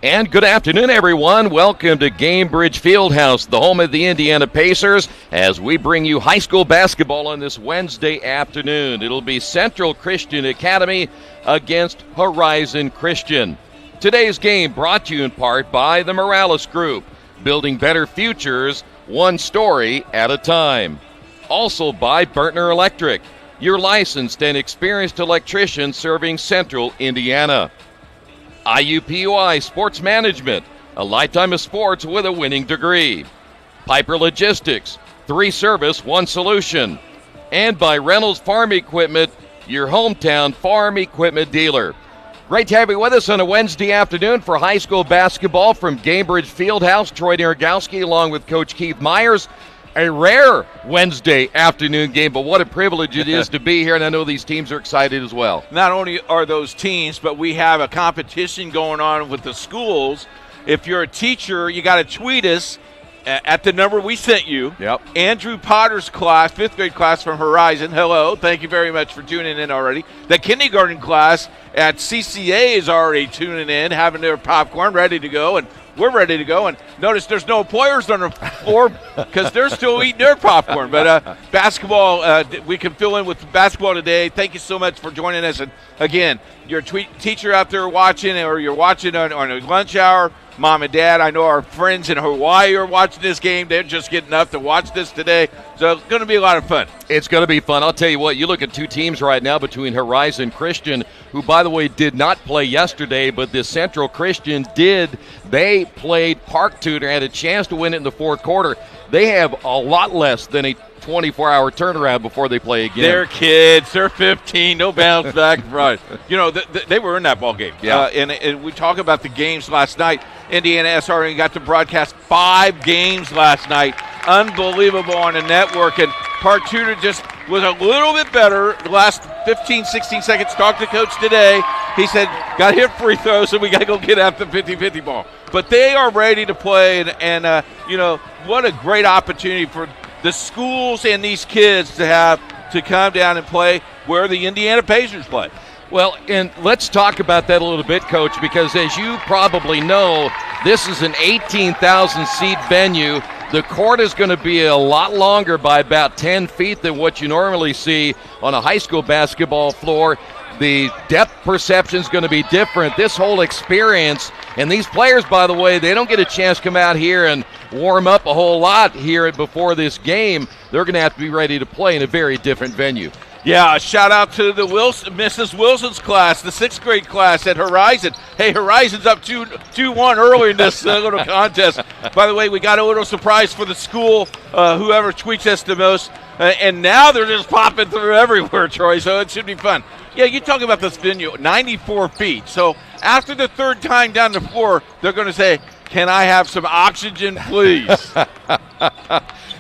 And good afternoon, everyone. Welcome to Gamebridge Fieldhouse, the home of the Indiana Pacers, as we bring you high school basketball on this Wednesday afternoon. It'll be Central Christian Academy against Horizon Christian. Today's game brought to you in part by the Morales Group, building better futures, one story at a time. Also by Burtner Electric, your licensed and experienced electrician serving Central Indiana. IUPUI Sports Management, a lifetime of sports with a winning degree. Piper Logistics, 3 service, 1 solution. And by Reynolds Farm Equipment, your hometown farm equipment dealer. Great to have you with us on a Wednesday afternoon for high school basketball from Gamebridge Fieldhouse. Troy Naragowski along with Coach Keith Myers. A rare Wednesday afternoon game, but what a privilege it is to be here, and I know these teams are excited as well. Not only are those teams, but we have a competition going on with the schools. If you're a teacher, you got to tweet us at the number we sent you. Yep. Andrew Potter's class, 5th grade class from Horizon. Hello. Thank you very much for tuning in already. The kindergarten class at CCA is already tuning in, having their popcorn ready to go, and we're ready to go. And notice there's no players on the floor because they're still eating their popcorn. But basketball, we can fill in with basketball today. Thank you so much for joining us. And, again, you're a teacher out there watching, or you're watching on a lunch hour, Mom and Dad. I know our friends in Hawaii are watching this game. They're just getting up to watch this today. So it's going to be a lot of fun. It's going to be fun. I'll tell you what, you look at 2 teams right now between Horizon Christian, who, by the way, did not play yesterday, but this Central Christian did. They played Park Tudor, had a chance to win it in the 4th quarter. They have a lot less than a 24-hour turnaround before they play again. They're kids. They're 15. No bounce back and front. You know, they were in that ball game. Yeah. And we talk about the games last night. IndianaSRN got to broadcast 5 games last night. Unbelievable on the network. And Park Tudor just was a little bit better the last 15, 16 seconds. Talked to Coach today. He said, got to hit free throws, so we got to go get after the 50-50 ball. But they are ready to play. And you know, what a great opportunity for the schools and these kids to have to come down and play where the Indiana Pacers play. Well, and let's talk about that a little bit, Coach, because as you probably know, this is an 18,000-seat venue. The court is going to be a lot longer by about 10 feet than what you normally see on a high school basketball floor. The depth perception is going to be different. This whole experience, and these players, by the way, they don't get a chance to come out here and warm up a whole lot here before this game. They're going to have to be ready to play in a very different venue. Yeah, a shout out to the Mrs. Wilson's class, the 6th grade class at Horizon. Hey, Horizon's up 2-1 early in this little contest. By the way, we got a little surprise for the school, whoever tweets us the most, and now they're just popping through everywhere, Troy, so it should be fun. Yeah, you talk about this venue, 94 feet. So after the 3rd time down the floor, they're going to say, can I have some oxygen, please?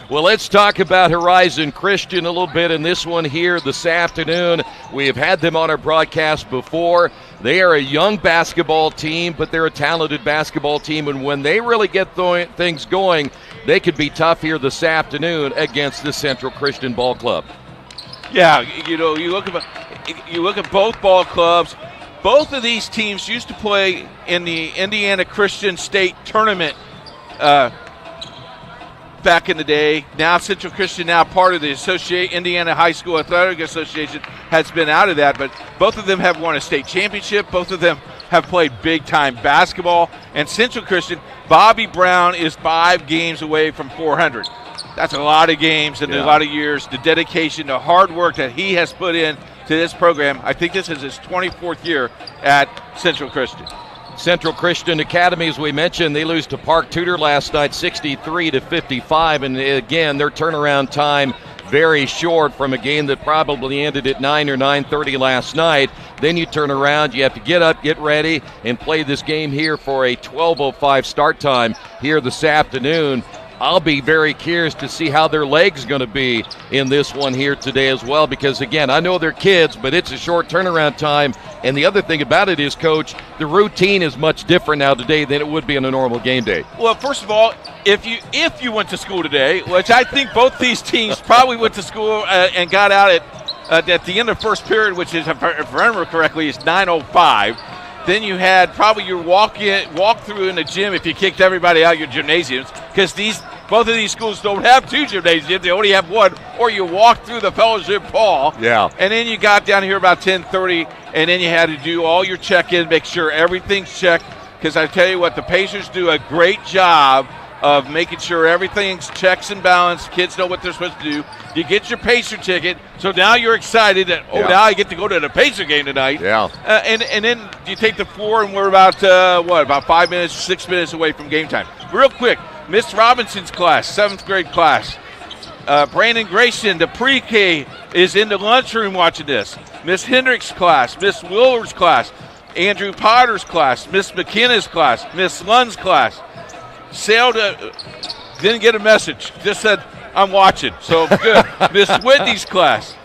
Well, let's talk about Horizon Christian a little bit in this one here this afternoon. We have had them on our broadcast before. They are a young basketball team, but they're a talented basketball team, and when they really get things going, they could be tough here this afternoon against the Central Christian Ball Club. Yeah, you know, you look at both ball clubs. Both of these teams used to play in the Indiana Christian State Tournament back in the day. Now Central Christian, now part of the Indiana High School Athletic Association, has been out of that, but both of them have won a state championship. Both of them have played big-time basketball. And Central Christian, Bobby Brown is 5 games away from 400. That's a lot of games and a lot of years. The dedication, the hard work that he has put in to this program. I think this is his 24th year at Central Christian. Central Christian Academy, as we mentioned, they lose to Park Tudor last night, 63-55, and again, their turnaround time very short from a game that probably ended at 9 or 9:30 last night. Then you turn around, you have to get up, get ready, and play this game here for a 12:05 start time here this afternoon. I'll be very curious to see how their leg's going to be in this one here today as well, because, again, I know they're kids, but it's a short turnaround time. And the other thing about it is, Coach, the routine is much different now today than it would be on a normal game day. Well, first of all, if you went to school today, which I think both these teams probably went to school and got out at the end of first period, which is, if I remember correctly, is 9:05. Then you had probably your walk through in the gym if you kicked everybody out of your gymnasiums, because both of these schools don't have 2 gymnasiums, they only have 1, or you walk through the fellowship hall. Yeah. And then you got down here about 10:30, and then you had to do all your check-in, make sure everything's checked, because I tell you what, the Pacers do a great job of making sure everything's checks and balance. Kids know what they're supposed to do. You get your Pacer ticket, so now you're excited that, now I get to go to the Pacer game tonight. Yeah. And then you take the floor, and we're about, about 5 minutes, 6 minutes away from game time. Real quick, Miss Robinson's class, 7th grade class. Brandon Grayson, the pre-K, is in the lunchroom watching this. Miss Hendricks' class, Miss Willard's class, Andrew Potter's class, Miss McKenna's class, Miss Lund's class. Sailed, didn't get a message, just said, I'm watching. So good. Miss Whitney's class.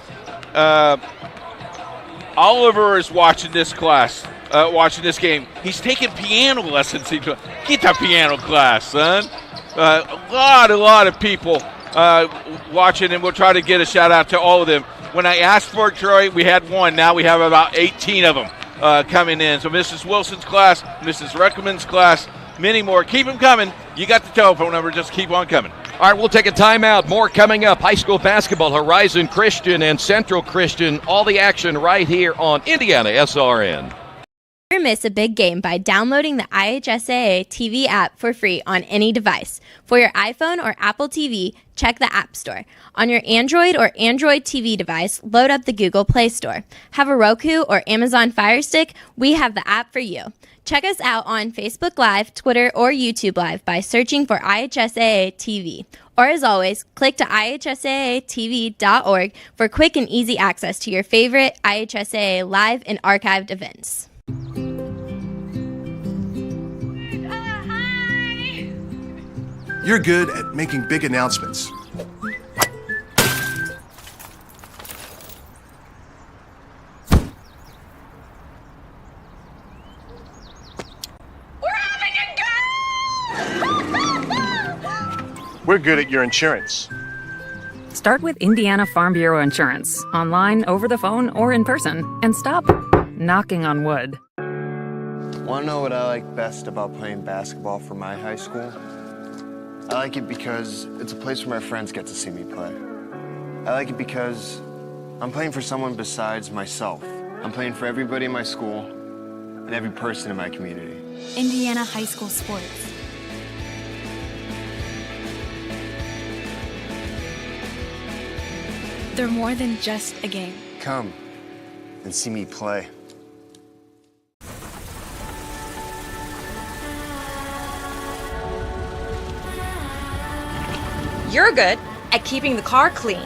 Oliver is watching this class, watching this game. He's taking piano lessons. Get the piano class, son. A lot of people watching, and we'll try to get a shout out to all of them. When I asked for it, Troy, we had 1. Now we have about 18 of them coming in. So Mrs. Wilson's class, Mrs. Reckerman's class, many more. Keep them coming. You got the telephone number. Just keep on coming. All right, we'll take a timeout. More coming up. High school basketball, Horizon Christian and Central Christian. All the action right here on IndianaSRN. Never miss a big game by downloading the IHSAA TV app for free on any device. For your iPhone or Apple TV, check the App Store. On your Android or Android TV device, load up the Google Play Store. Have a Roku or Amazon Fire Stick? We have the app for you. Check us out on Facebook Live, Twitter, or YouTube Live by searching for IHSAA TV. Or as always, click to IHSAATV.org for quick and easy access to your favorite IHSAA live and archived events. You're good at making big announcements. We're good at your insurance. Start with Indiana Farm Bureau Insurance, online, over the phone, or in person, and stop knocking on wood. Want to know what I like best about playing basketball for my high school? I like it because it's a place where my friends get to see me play. I like it because I'm playing for someone besides myself. I'm playing for everybody in my school and every person in my community. Indiana high school sports. They're more than just a game. Come and see me play. You're good at keeping the car clean.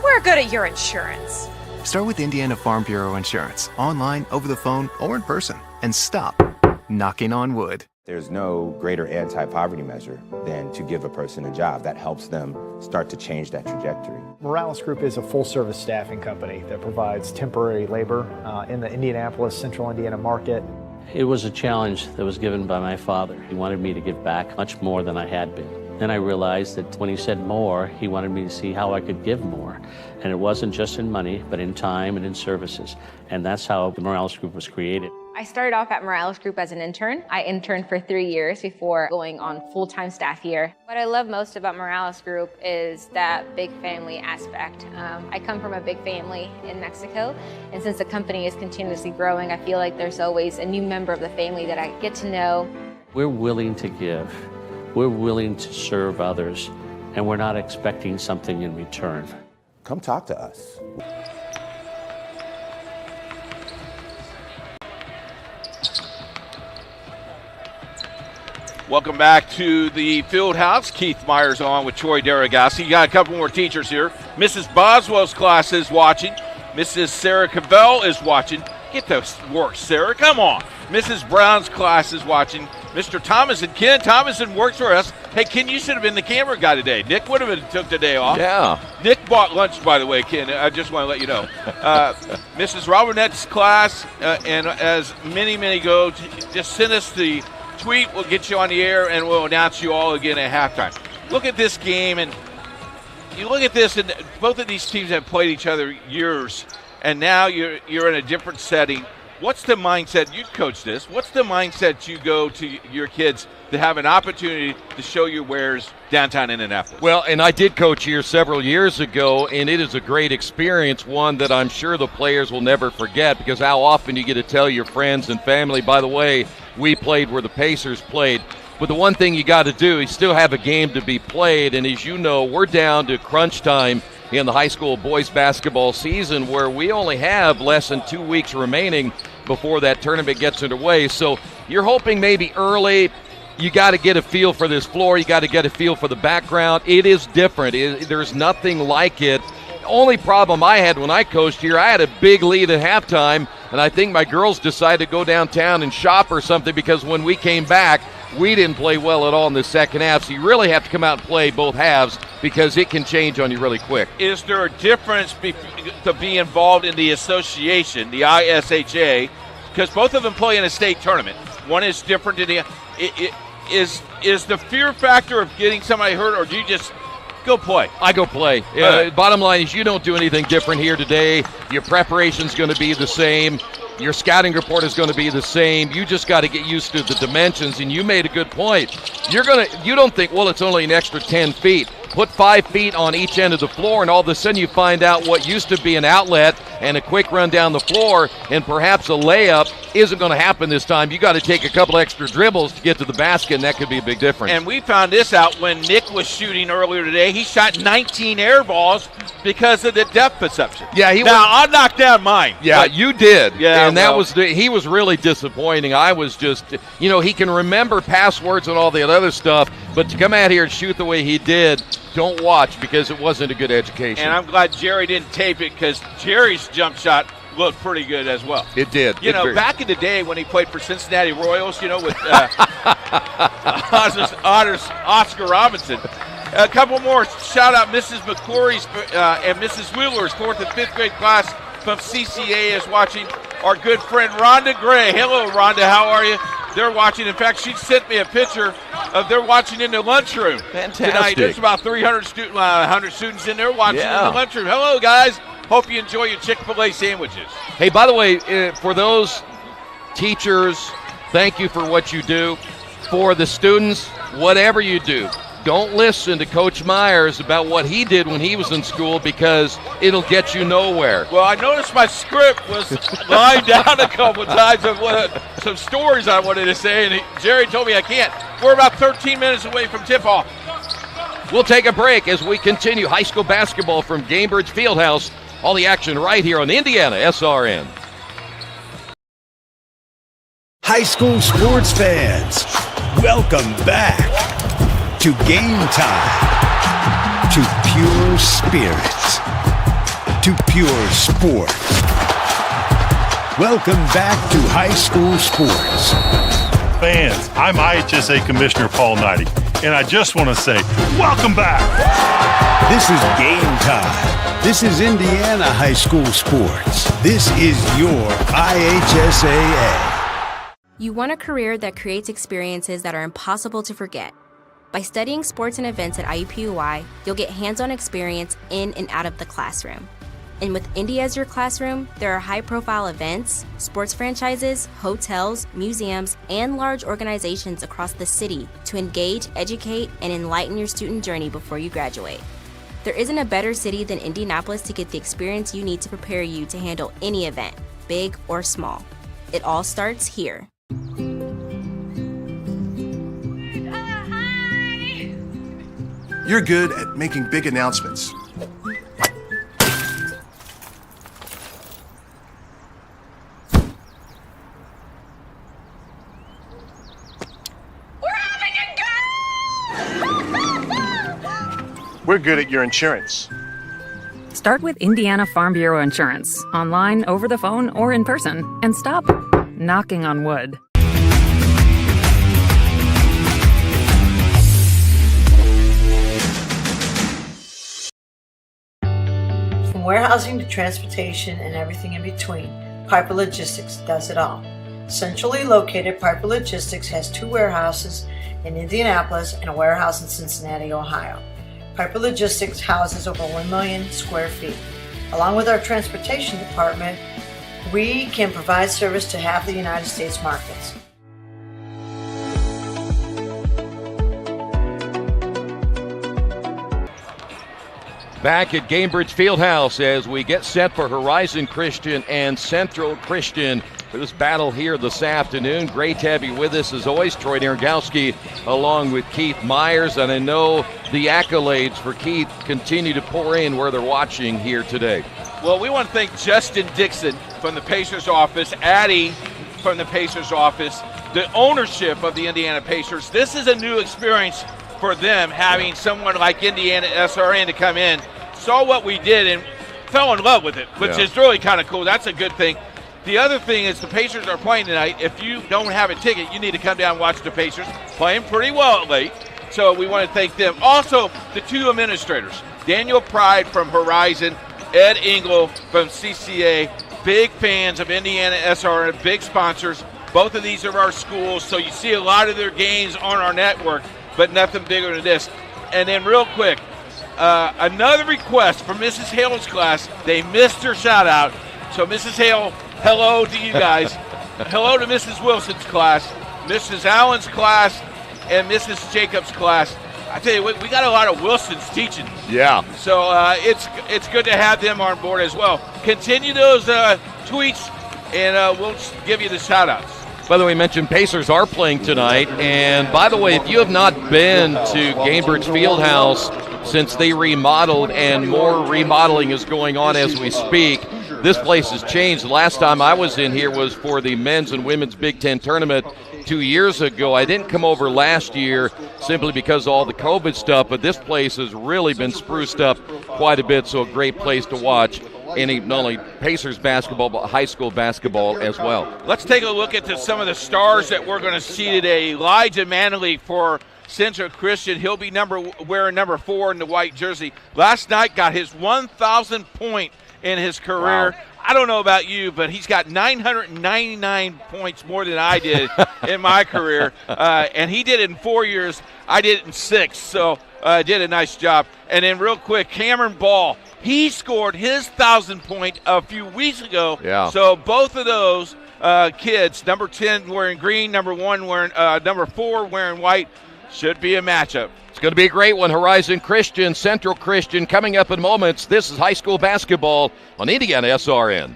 We're good at your insurance. Start with Indiana Farm Bureau Insurance, online, over the phone, or in person, and stop knocking on wood. There's no greater anti-poverty measure than to give a person a job. That helps them start to change that trajectory. Morales Group is a full-service staffing company that provides temporary labor in the Indianapolis, Central Indiana market. It was a challenge that was given by my father. He wanted me to give back much more than I had been. Then I realized that when he said more, he wanted me to see how I could give more. And it wasn't just in money, but in time and in services. And that's how the Morales Group was created. I started off at Morales Group as an intern. I interned for 3 years before going on full-time staff here. What I love most about Morales Group is that big family aspect. I come from a big family in Mexico, and since the company is continuously growing, I feel like there's always a new member of the family that I get to know. We're willing to give. We're willing to serve others, and we're not expecting something in return. Come talk to us. Welcome back to the field house. Keith Myers on with Troy Derrigassi. You got a couple more teachers here. Mrs. Boswell's class is watching. Mrs. Sarah Cavell is watching. Get to work, Sarah. Come on. Mrs. Brown's class is watching. Mr. Thomason, Ken Thomason works for us. Hey, Ken, you should have been the camera guy today. Nick would have took the day off. Yeah. Nick bought lunch, by the way, Ken. I just want to let you know. Mrs. Robinette's class, and as many go, just send us the tweet. We'll get you on the air, and we'll announce you all again at halftime. Look at this game, and you look at this, and both of these teams have played each other years, and now you're in a different setting. What's the mindset? You coach this. What's the mindset you go to your kids to have an opportunity to show your wares downtown Indianapolis? Well, and I did coach here several years ago, and it is a great experience, one that I'm sure the players will never forget, because how often you get to tell your friends and family, by the way, we played where the Pacers played. But the one thing you got to do is still have a game to be played, and as you know, we're down to crunch time in the high school boys basketball season, where we only have less than 2 weeks remaining before that tournament gets underway. So you're hoping maybe early you got to get a feel for this floor, you got to get a feel for the background. It is different. There's nothing like it. The only problem I had when I coached here, I had a big lead at halftime, and I think my girls decided to go downtown and shop or something, because when we came back, we didn't play well at all in the second half. So you really have to come out and play both halves, because it can change on you really quick. Is there a difference to be involved in the association, the IHSAA, because both of them play in a state tournament? One is different than the is the fear factor of getting somebody hurt, or do you just go play? I go play. Bottom line is you don't do anything different here today. Your preparation's going to be the same. Your scouting report is going to be the same. You just got to get used to the dimensions, and you made a good point. You don't think, well, it's only an extra 10 feet. Put 5 feet on each end of the floor, and all of a sudden you find out what used to be an outlet and a quick run down the floor, and perhaps a layup isn't going to happen this time. You got to take a couple extra dribbles to get to the basket, and that could be a big difference. And we found this out when Nick was shooting earlier today. He shot 19 air balls because of the depth perception. Yeah, I knocked down mine. Yeah, you did. Yeah, and he was really disappointing. I was just, he can remember passwords and all the other stuff, but to come out here and shoot the way he did, don't watch, because it wasn't a good education. And I'm glad Jerry didn't tape it, because Jerry's jump shot looked pretty good as well. It did. Back in the day when he played for Cincinnati Royals, with Oscar Robinson. A couple more. Shout out Mrs. McCory's and Mrs. Wheeler's 4th and 5th grade class from CCA is watching. Our good friend Rhonda Gray. Hello, Rhonda. How are you? They're watching. In fact, she sent me a picture of they're watching in the lunchroom. Fantastic. Tonight. There's about 100 students in there watching in the lunchroom. Hello, guys. Hope you enjoy your Chick-fil-A sandwiches. Hey, by the way, for those teachers, thank you for what you do. For the students, whatever you do, don't listen to Coach Myers about what he did when he was in school, because it'll get you nowhere. Well, I noticed my script was lined down a couple of times of some stories I wanted to say, and Jerry told me I can't. We're about 13 minutes away from tip-off. We'll take a break as we continue high school basketball from Gamebridge Fieldhouse. All the action right here on IndianaSRN. High school sports fans, welcome back to Game Time, to pure spirit, to pure sport. Welcome back to high school sports. Fans, I'm IHSAA Commissioner Paul Knighty, and I just want to say, welcome back. This is Game Time. This is Indiana high school sports. This is your IHSAA. You want a career that creates experiences that are impossible to forget. By studying sports and events at IUPUI, you'll get hands-on experience in and out of the classroom. And with Indy as your classroom, there are high-profile events, sports franchises, hotels, museums, and large organizations across the city to engage, educate, and enlighten your student journey before you graduate. There isn't a better city than Indianapolis to get the experience you need to prepare you to handle any event, big or small. It all starts here. You're good at making big announcements. We're good at your insurance. Start with Indiana Farm Bureau Insurance, online, over the phone, or in person, and stop knocking on wood. From warehousing to transportation and everything in between, Piper Logistics does it all. Centrally located, Piper Logistics has 2 warehouses in Indianapolis and a warehouse in Cincinnati, Ohio. Piper Logistics houses over 1 million square feet. Along with our transportation department, we can provide service to half the United States markets. Back at Gamebridge Fieldhouse as we get set for Horizon Christian and Central Christian for this battle here this afternoon. Great to have you with us as always. Troy Nargowski along with Keith Myers. And I know the accolades for Keith continue to pour in where they're watching here today. Well, we want to thank Justin Dixon from the Pacers office, Addie from the Pacers office, the ownership of the Indiana Pacers. This is a new experience for them, having someone like IndianaSRN to come in, saw what we did and fell in love with it, which is really kind of cool. That's a good thing. The other thing is the Pacers are playing tonight. If you don't have a ticket, you need to come down and watch the Pacers playing pretty well at late. So we want to thank them. Also, the 2 administrators, Daniel Pride from Horizon, Ed Engel from CCA, big fans of IndianaSRN, big sponsors. Both of these are our schools, so you see a lot of their games on our network, but nothing bigger than this. And then real quick, another request from Mrs. Hale's class. They missed her shout out. So Mrs. Hale, hello to you guys. Hello to Mrs. Wilson's class, Mrs. Allen's class, and Mrs. Jacobs' class. I tell you what, we got a lot of Wilsons teaching. Yeah. So it's good to have them on board as well. Continue those tweets, and we'll give you the shout outs. By the way, mentioned Pacers are playing tonight. And by the way, if you have not been to Gamebridge Fieldhouse since they remodeled, and more remodeling is going on as we speak, this place has changed. The last time I was in here was for the men's and women's Big Ten tournament 2 years ago. I didn't come over last year simply because of all the COVID stuff, but this place has really been spruced up quite a bit, so a great place to watch. And not only Pacers basketball, but high school basketball as well. Let's take a look at some of the stars that we're going to see today. Elijah Manley for Central Christian. He'll be wearing number 4 in the white jersey. Last night got his 1,000th point in his career. Wow. I don't know about you, but he's got 999 points more than I did in my career. And he did it in 4 years. I did it in 6, so did a nice job. And then real quick, Cameron Ball. He scored his 1,000th point a few weeks ago. Yeah. So both of those kids, number 10 wearing green, number 4 wearing white, should be a matchup. It's going to be a great one. Horizon Christian, Central Christian coming up in moments. This is high school basketball on IndianaSRN.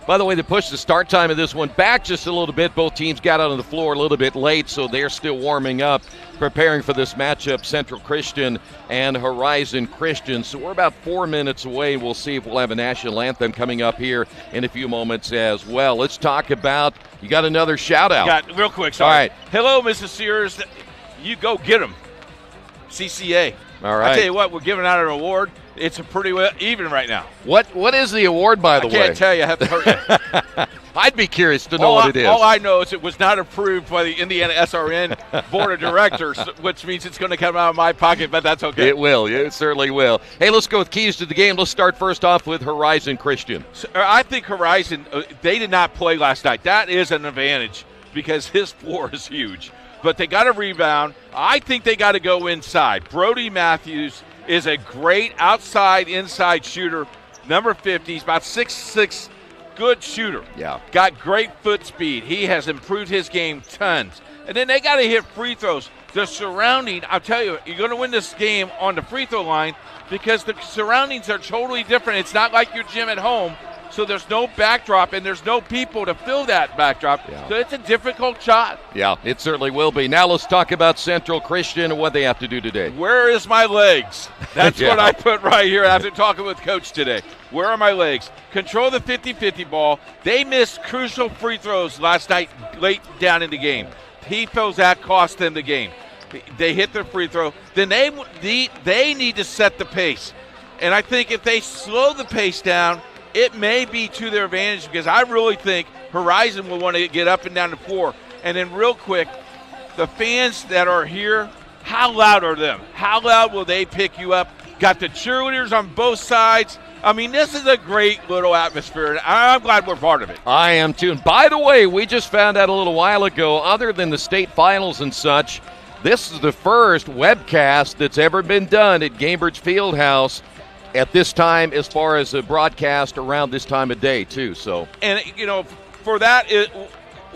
By the way, they pushed the start time of this one back just a little bit. Both teams got out on the floor a little bit late, so they're still warming up, preparing for this matchup, Central Christian and Horizon Christian. So we're about 4 minutes away. We'll see if we'll have a national anthem coming up here in a few moments as well. Let's talk about, you got another shout-out. Real quick, sorry. All right. Hello, Mrs. Sears. You go get them. CCA. All right. I tell you what, we're giving out an award. It's a pretty well even right now. What is the award, by the way? I can't tell you. I have to hurry. I'd be curious to know what it is. All I know is it was not approved by the IndianaSRN Board of Directors, which means it's going to come out of my pocket, but that's okay. It will. It certainly will. Hey, let's go with keys to the game. Let's start first off with Horizon Christian. So, I think Horizon, they did not play last night. That is an advantage because his floor is huge. But they got to rebound. I think they got to go inside. Brody Matthews is a great outside-inside shooter, number 50. He's about 6'6", good shooter. Yeah. Got great foot speed. He has improved his game tons. And then they got to hit free throws. The surrounding, I'll tell you, you're going to win this game on the free throw line because the surroundings are totally different. It's not like your gym at home, so there's no backdrop and there's no people to fill that backdrop. Yeah. So it's a difficult shot. Yeah, it certainly will be. Now let's talk about Central Christian and what they have to do today. Where is my legs? That's what I put right here after talking with Coach today. Where are my legs? Control the 50-50 ball. They missed crucial free throws last night late down in the game. He feels that cost them the game. They hit their free throw. Then they need to set the pace. And I think if they slow the pace down, it may be to their advantage because I really think Horizon will want to get up and down the floor. And then real quick, the fans that are here, how loud are them? How loud will they pick you up? Got the cheerleaders on both sides. I mean, this is a great little atmosphere, and I'm glad we're part of it. I am too. And by the way, we just found out a little while ago, other than the state finals and such, this is the first webcast that's ever been done at Gamebridge Fieldhouse at this time as far as a broadcast around this time of day, too. So, and, you know, for that,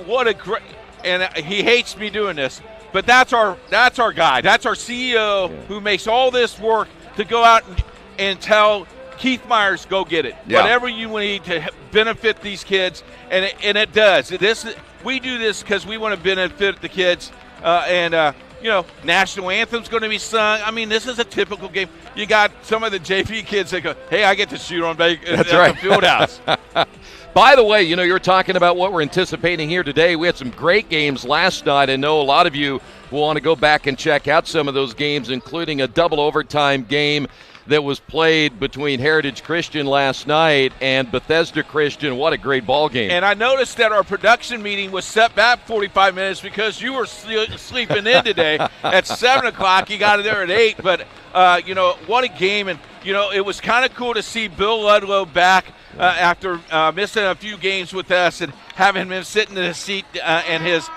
what a great – and he hates me doing this, but that's our guy. That's our CEO who makes all this work to go out and tell – Keith Myers, go get it. Yeah. Whatever you need to benefit these kids, and it does. We do this because we want to benefit the kids, you know, national anthem's going to be sung. I mean, this is a typical game. You got some of the JV kids that go, hey, I get to shoot on the Fieldhouse. By the way, you know, you're talking about what we're anticipating here today. We had some great games last night. I know a lot of you will want to go back and check out some of those games, including a double overtime game that was played between Heritage Christian last night and Bethesda Christian. What a great ball game. And I noticed that our production meeting was set back 45 minutes because you were sleeping in today at 7 o'clock. You got there at 8. But, you know, what a game. And, you know, it was kind of cool to see Bill Ludlow back after missing a few games with us and having him sitting in his seat and his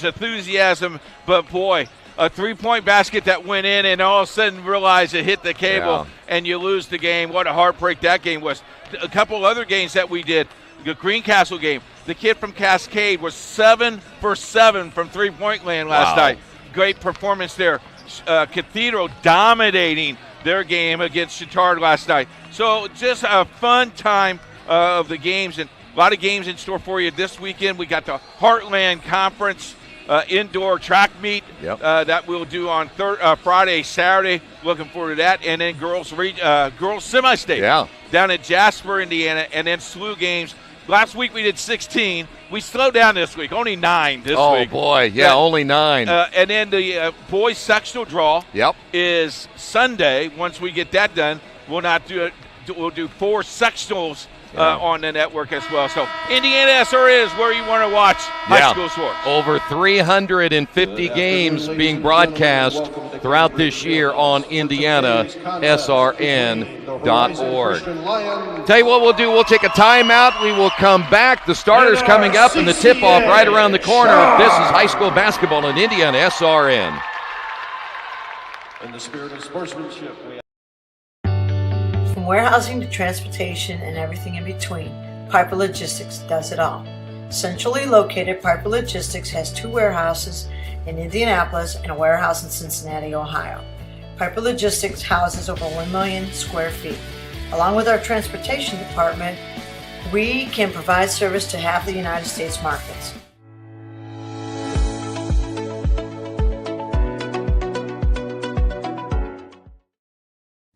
enthusiasm. But, boy, a three-point basket that went in and all of a sudden realized it hit the cable and you lose the game. What a heartbreak that game was. A couple other games that we did, the Greencastle game, the kid from Cascade was 7 for 7 from three-point land last night. Great performance there. Cathedral dominating their game against Chittard last night. So just a fun time of the games, and a lot of games in store for you this weekend. We got the Heartland Conference indoor track meet that we'll do on Friday, Saturday. Looking forward to that. And then girls semi-state down at Jasper, Indiana, and then SLU games. Last week we did 16. We slowed down this week, only 9 this week. Oh, boy, only 9. And then the boys sectional draw is Sunday. Once we get that done, we'll do 4 sectionals on the network as well. So IndianaSRN is where you want to watch high school sports. Over 350 games being broadcast throughout this year on IndianaSRN.org. Tell you what we'll do. We'll take a timeout. We will come back. The starters coming up and the tip-off right around the corner. This is high school basketball on IndianaSRN. In the spirit of sportsmanship, From warehousing to transportation and everything in between, Piper Logistics does it all. Centrally located, Piper Logistics has 2 warehouses in Indianapolis and a warehouse in Cincinnati, Ohio. Piper Logistics houses over 1 million square feet. Along with our transportation department, we can provide service to half the United States markets.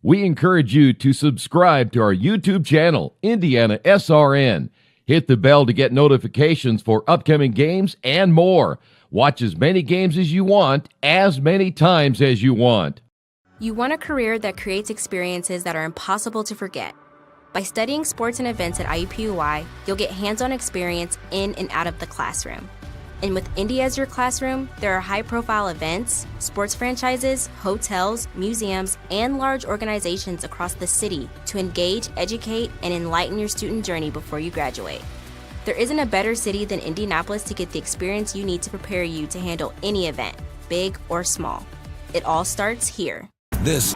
We encourage you to subscribe to our YouTube channel, IndianaSRN. Hit the bell to get notifications for upcoming games and more. Watch as many games as you want, as many times as you want. You want a career that creates experiences that are impossible to forget. By studying sports and events at IUPUI, you'll get hands-on experience in and out of the classroom. And with Indy as your classroom, there are high-profile events, sports franchises, hotels, museums, and large organizations across the city to engage, educate, and enlighten your student journey before you graduate. There isn't a better city than Indianapolis to get the experience you need to prepare you to handle any event, big or small. It all starts here. This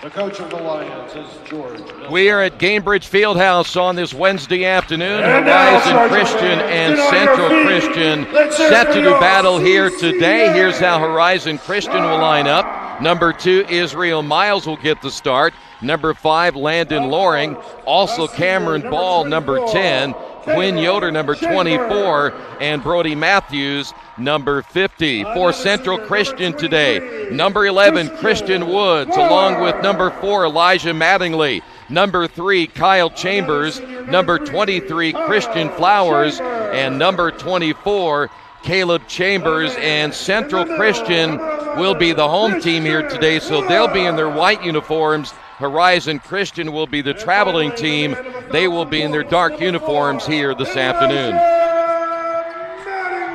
The coach of the Lions is George. We are at Gamebridge Fieldhouse on this Wednesday afternoon. And Horizon now, Christian and get on Central your feet. Christian Let's hear set for to do your battle here today. CCA. Here's how Horizon Christian will line up. Number 2, Israel Miles will get the start. Number 5, Landon Loring. Also Cameron Ball, number 10. Quinn Yoder, number 24. And Brody Matthews, number 50. For Central Christian today, number 11, Christian Woods, along with number 4, Elijah Mattingly. Number 3, Kyle Chambers. Number 23, Christian Flowers. And number 24, Caleb Chambers. And Central Christian will be the home team here today, so they'll be in their white uniforms. Horizon Christian will be the traveling team. They will be in their dark uniforms here this afternoon.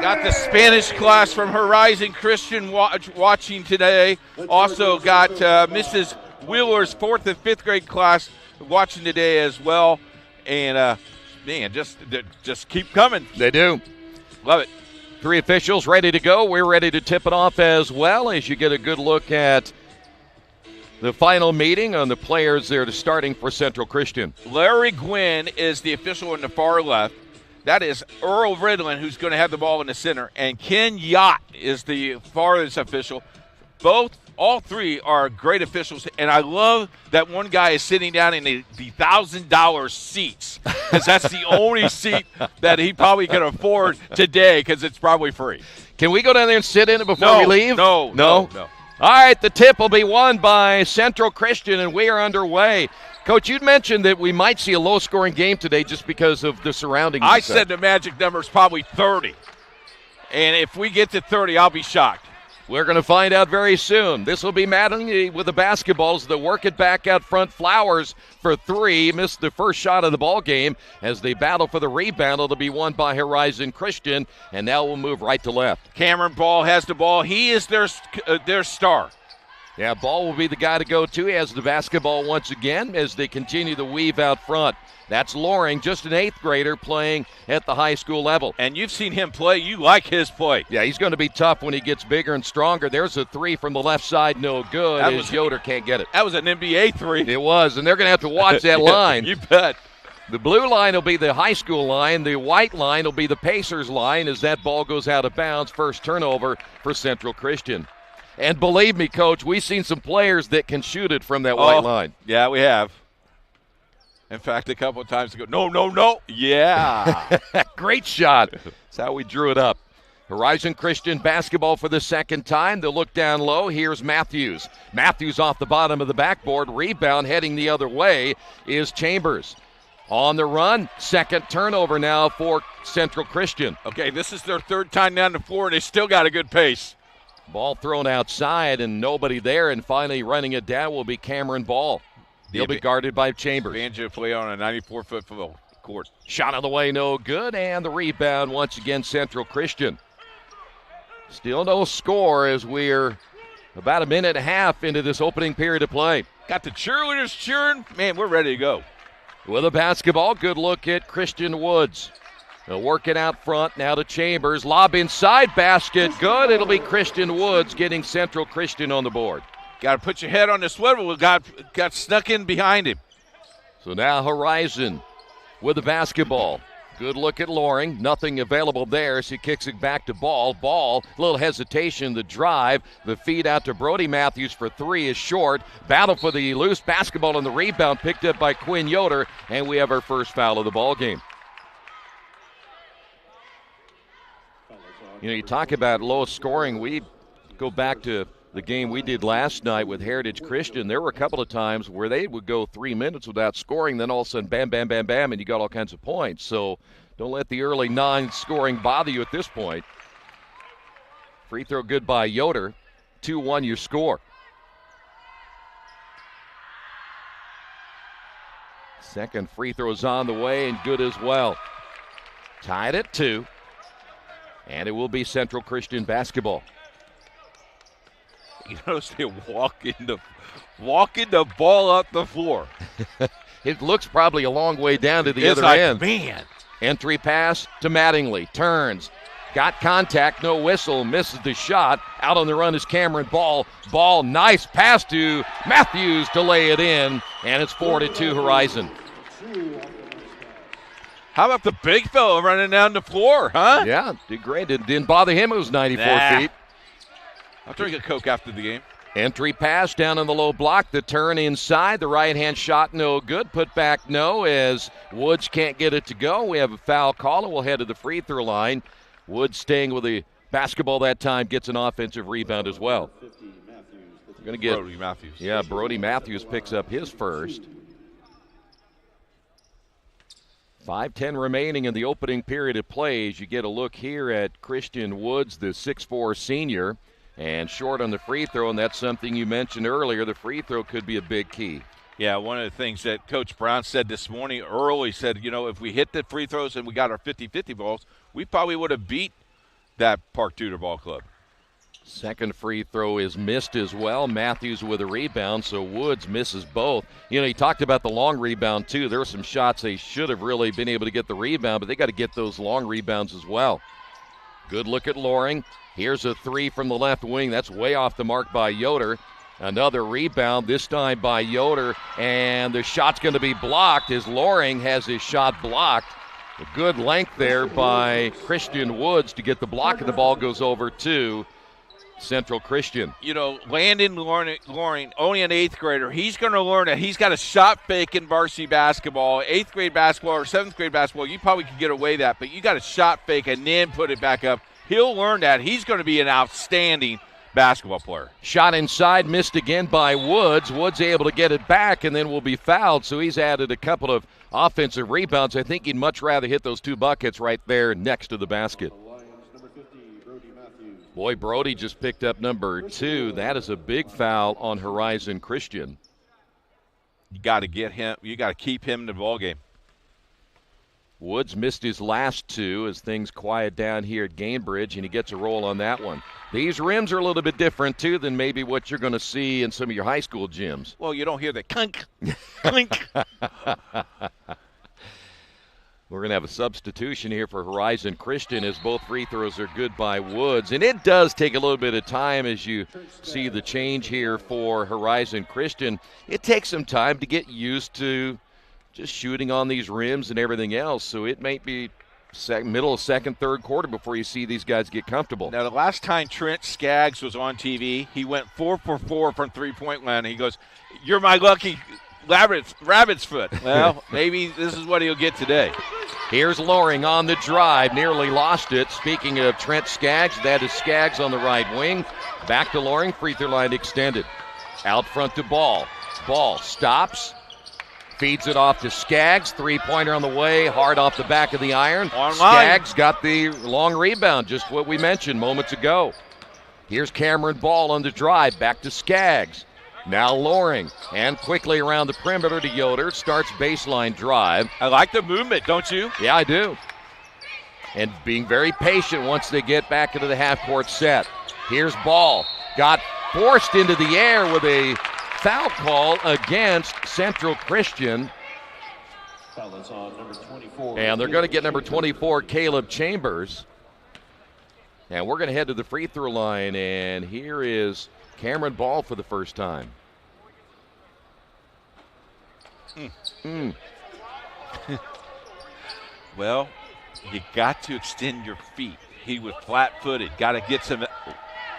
Got the Spanish class from Horizon Christian watching today. Also got Mrs. Wheeler's 4th and 5th grade class watching today as well. And, man, just keep coming. They do. Love it. 3 officials ready to go. We're ready to tip it off as well as you get a good look at the final meeting on the players there starting for Central Christian. Larry Gwynn is the official on the far left. That is Earl Ridlin, who's going to have the ball in the center. And Ken Yacht is the farthest official. All three are great officials. And I love that one guy is sitting down in the $1,000 seats, because that's the only seat that he probably can afford today, because it's probably free. Can we go down there and sit in it before we leave? No. All right, the tip will be won by Central Christian, and we are underway. Coach, you'd mentioned that we might see a low-scoring game today just because of the surroundings. I said the magic number is probably 30. And if we get to 30, I'll be shocked. We're going to find out very soon. This will be Mattingly with the basketballs that work it back out front. Flowers for 3. Missed the first shot of the ball game as they battle for the rebound. It'll be won by Horizon Christian, and now we'll move right to left. Cameron Ball has the ball. He is their star. Yeah, Ball will be the guy to go to. He has the basketball once again as they continue the weave out front. That's Loring, just an 8th grader playing at the high school level. And you've seen him play. You like his play. Yeah, he's going to be tough when he gets bigger and stronger. There's a 3 from the left side, no good, as Yoder can't get it. That was an NBA 3. It was, and they're going to have to watch that line. You bet. The blue line will be the high school line. The white line will be the Pacers line as that ball goes out of bounds. First turnover for Central Christian. And believe me, Coach, we've seen some players that can shoot it from that white line. Yeah, we have. In fact, a couple of times ago, no. Yeah. Great shot. That's how we drew it up. Horizon Christian basketball for the second time. They'll look down low. Here's Matthews. Matthews off the bottom of the backboard. Rebound heading the other way is Chambers. On the run, second turnover now for Central Christian. Okay, this is their 3rd time down the floor, and they still got a good pace. Ball thrown outside and nobody there, and finally running it down will be Cameron Ball. He'll be guarded by Chambers. Banjo play on a 94-foot court. Shot on the way, no good, and the rebound once again Central Christian. Still no score as we're about a minute and a half into this opening period of play. Got the cheerleaders cheering. Man, we're ready to go. With a basketball, good look at Christian Woods. They'll work it out front now to Chambers. Lob inside, basket good. It'll be Christian Woods getting Central Christian on the board. Got to put your head on the swivel. We got snuck in behind him. So now Horizon with the basketball. Good look at Loring. Nothing available there, so he kicks it back to Ball. Ball, a little hesitation, the drive. The feed out to Brody Matthews for 3 is short. Battle for the loose basketball and the rebound picked up by Quinn Yoder, and we have our first foul of the ball game. You know, you talk about low scoring. We go back to the game we did last night with Heritage Christian. There were a couple of times where they would go 3 minutes without scoring, then all of a sudden, bam, bam, bam, bam, and you got all kinds of points. So don't let the early non-scoring bother you at this point. Free throw good by Yoder. 2-1 your score. Second free throw is on the way and good as well. Tied at 2. And it will be Central Christian basketball. You notice they walking the ball up the floor. It looks probably a long way down to the other end. Man. Entry pass to Mattingly. Turns. Got contact, no whistle, misses the shot. Out on the run is Cameron Ball. Ball, nice pass to Matthews to lay it in, and it's 4-2 Horizon. How about the big fellow running down the floor, huh? Yeah, did great. Didn't bother him. It was 94 feet. I'll drink a Coke after the game. Entry pass down in the low block. The turn inside. The right-hand shot, no good. Put back, no, as Woods can't get it to go. We have a foul call, and we'll head to the free throw line. Woods staying with the basketball that time, gets an offensive rebound as well. We're going to get Brody Matthews. Yeah, Brody Matthews picks up his first. 5:10 remaining in the opening period of play. As you get a look here at Christian Woods, the 6'4 senior, and short on the free throw, and that's something you mentioned earlier. The free throw could be a big key. Yeah, one of the things that Coach Brown said this morning early, said, if we hit the free throws and we got our 50-50 balls, we probably would have beat that Park Tudor Ball Club. Second free throw is missed as well. Matthews with a rebound, so Woods misses both. He talked about the long rebound, too. There were some shots they should have really been able to get the rebound, but they got to get those long rebounds as well. Good look at Loring. Here's a three from the left wing. That's way off the mark by Yoder. Another rebound, this time by Yoder, and the shot's going to be blocked as Loring has his shot blocked. A good length there by Christian Woods to get the block, and the ball goes over to Central Christian. Landon Loring, only an 8th grader, he's going to learn that he's got a shot fake in varsity basketball. 8th grade basketball or 7th grade basketball, you probably could get away with that, but you got a shot fake and then put it back up. He'll learn that. He's going to be an outstanding basketball player. Shot inside, missed again by Woods. Woods able to get it back and then will be fouled, so he's added a couple of offensive rebounds. I think he'd much rather hit those 2 buckets right there next to the basket. Boy, Brody just picked up number 2. That is a big foul on Horizon Christian. You got to get him. You got to keep him in the ball game. Woods missed his last 2 as things quiet down here at Gamebridge, and he gets a roll on that one. These rims are a little bit different, too, than maybe what you're going to see in some of your high school gyms. Well, you don't hear the clink, clink. We're going to have a substitution here for Horizon Christian as both free throws are good by Woods. And it does take a little bit of time as you see the change here for Horizon Christian. It takes some time to get used to just shooting on these rims and everything else. So it might be middle of second, third quarter before you see these guys get comfortable. Now, the last time Trent Skaggs was on TV, he went 4 for 4 from three-point land. He goes, "You're my lucky rabbit's foot." Well, maybe this is what he'll get today. Here's Loring on the drive, nearly lost it. Speaking of Trent Skaggs, that is Skaggs on the right wing. Back to Loring, free throw line extended. Out front to Ball. Ball stops, feeds it off to Skaggs. Three-pointer on the way, hard off the back of the iron. Skaggs got the long rebound, just what we mentioned moments ago. Here's Cameron Ball on the drive, back to Skaggs. Now Loring, and quickly around the perimeter to Yoder, starts baseline drive. I like the movement, don't you? Yeah, I do. And being very patient once they get back into the half-court set. Here's Ball, got forced into the air with a foul call against Central Christian. And they're going to get number 24, Caleb Chambers. And we're going to head to the free throw line, and here is Cameron Ball for the first time. Well, you got to extend your feet. He was flat-footed. Got to get some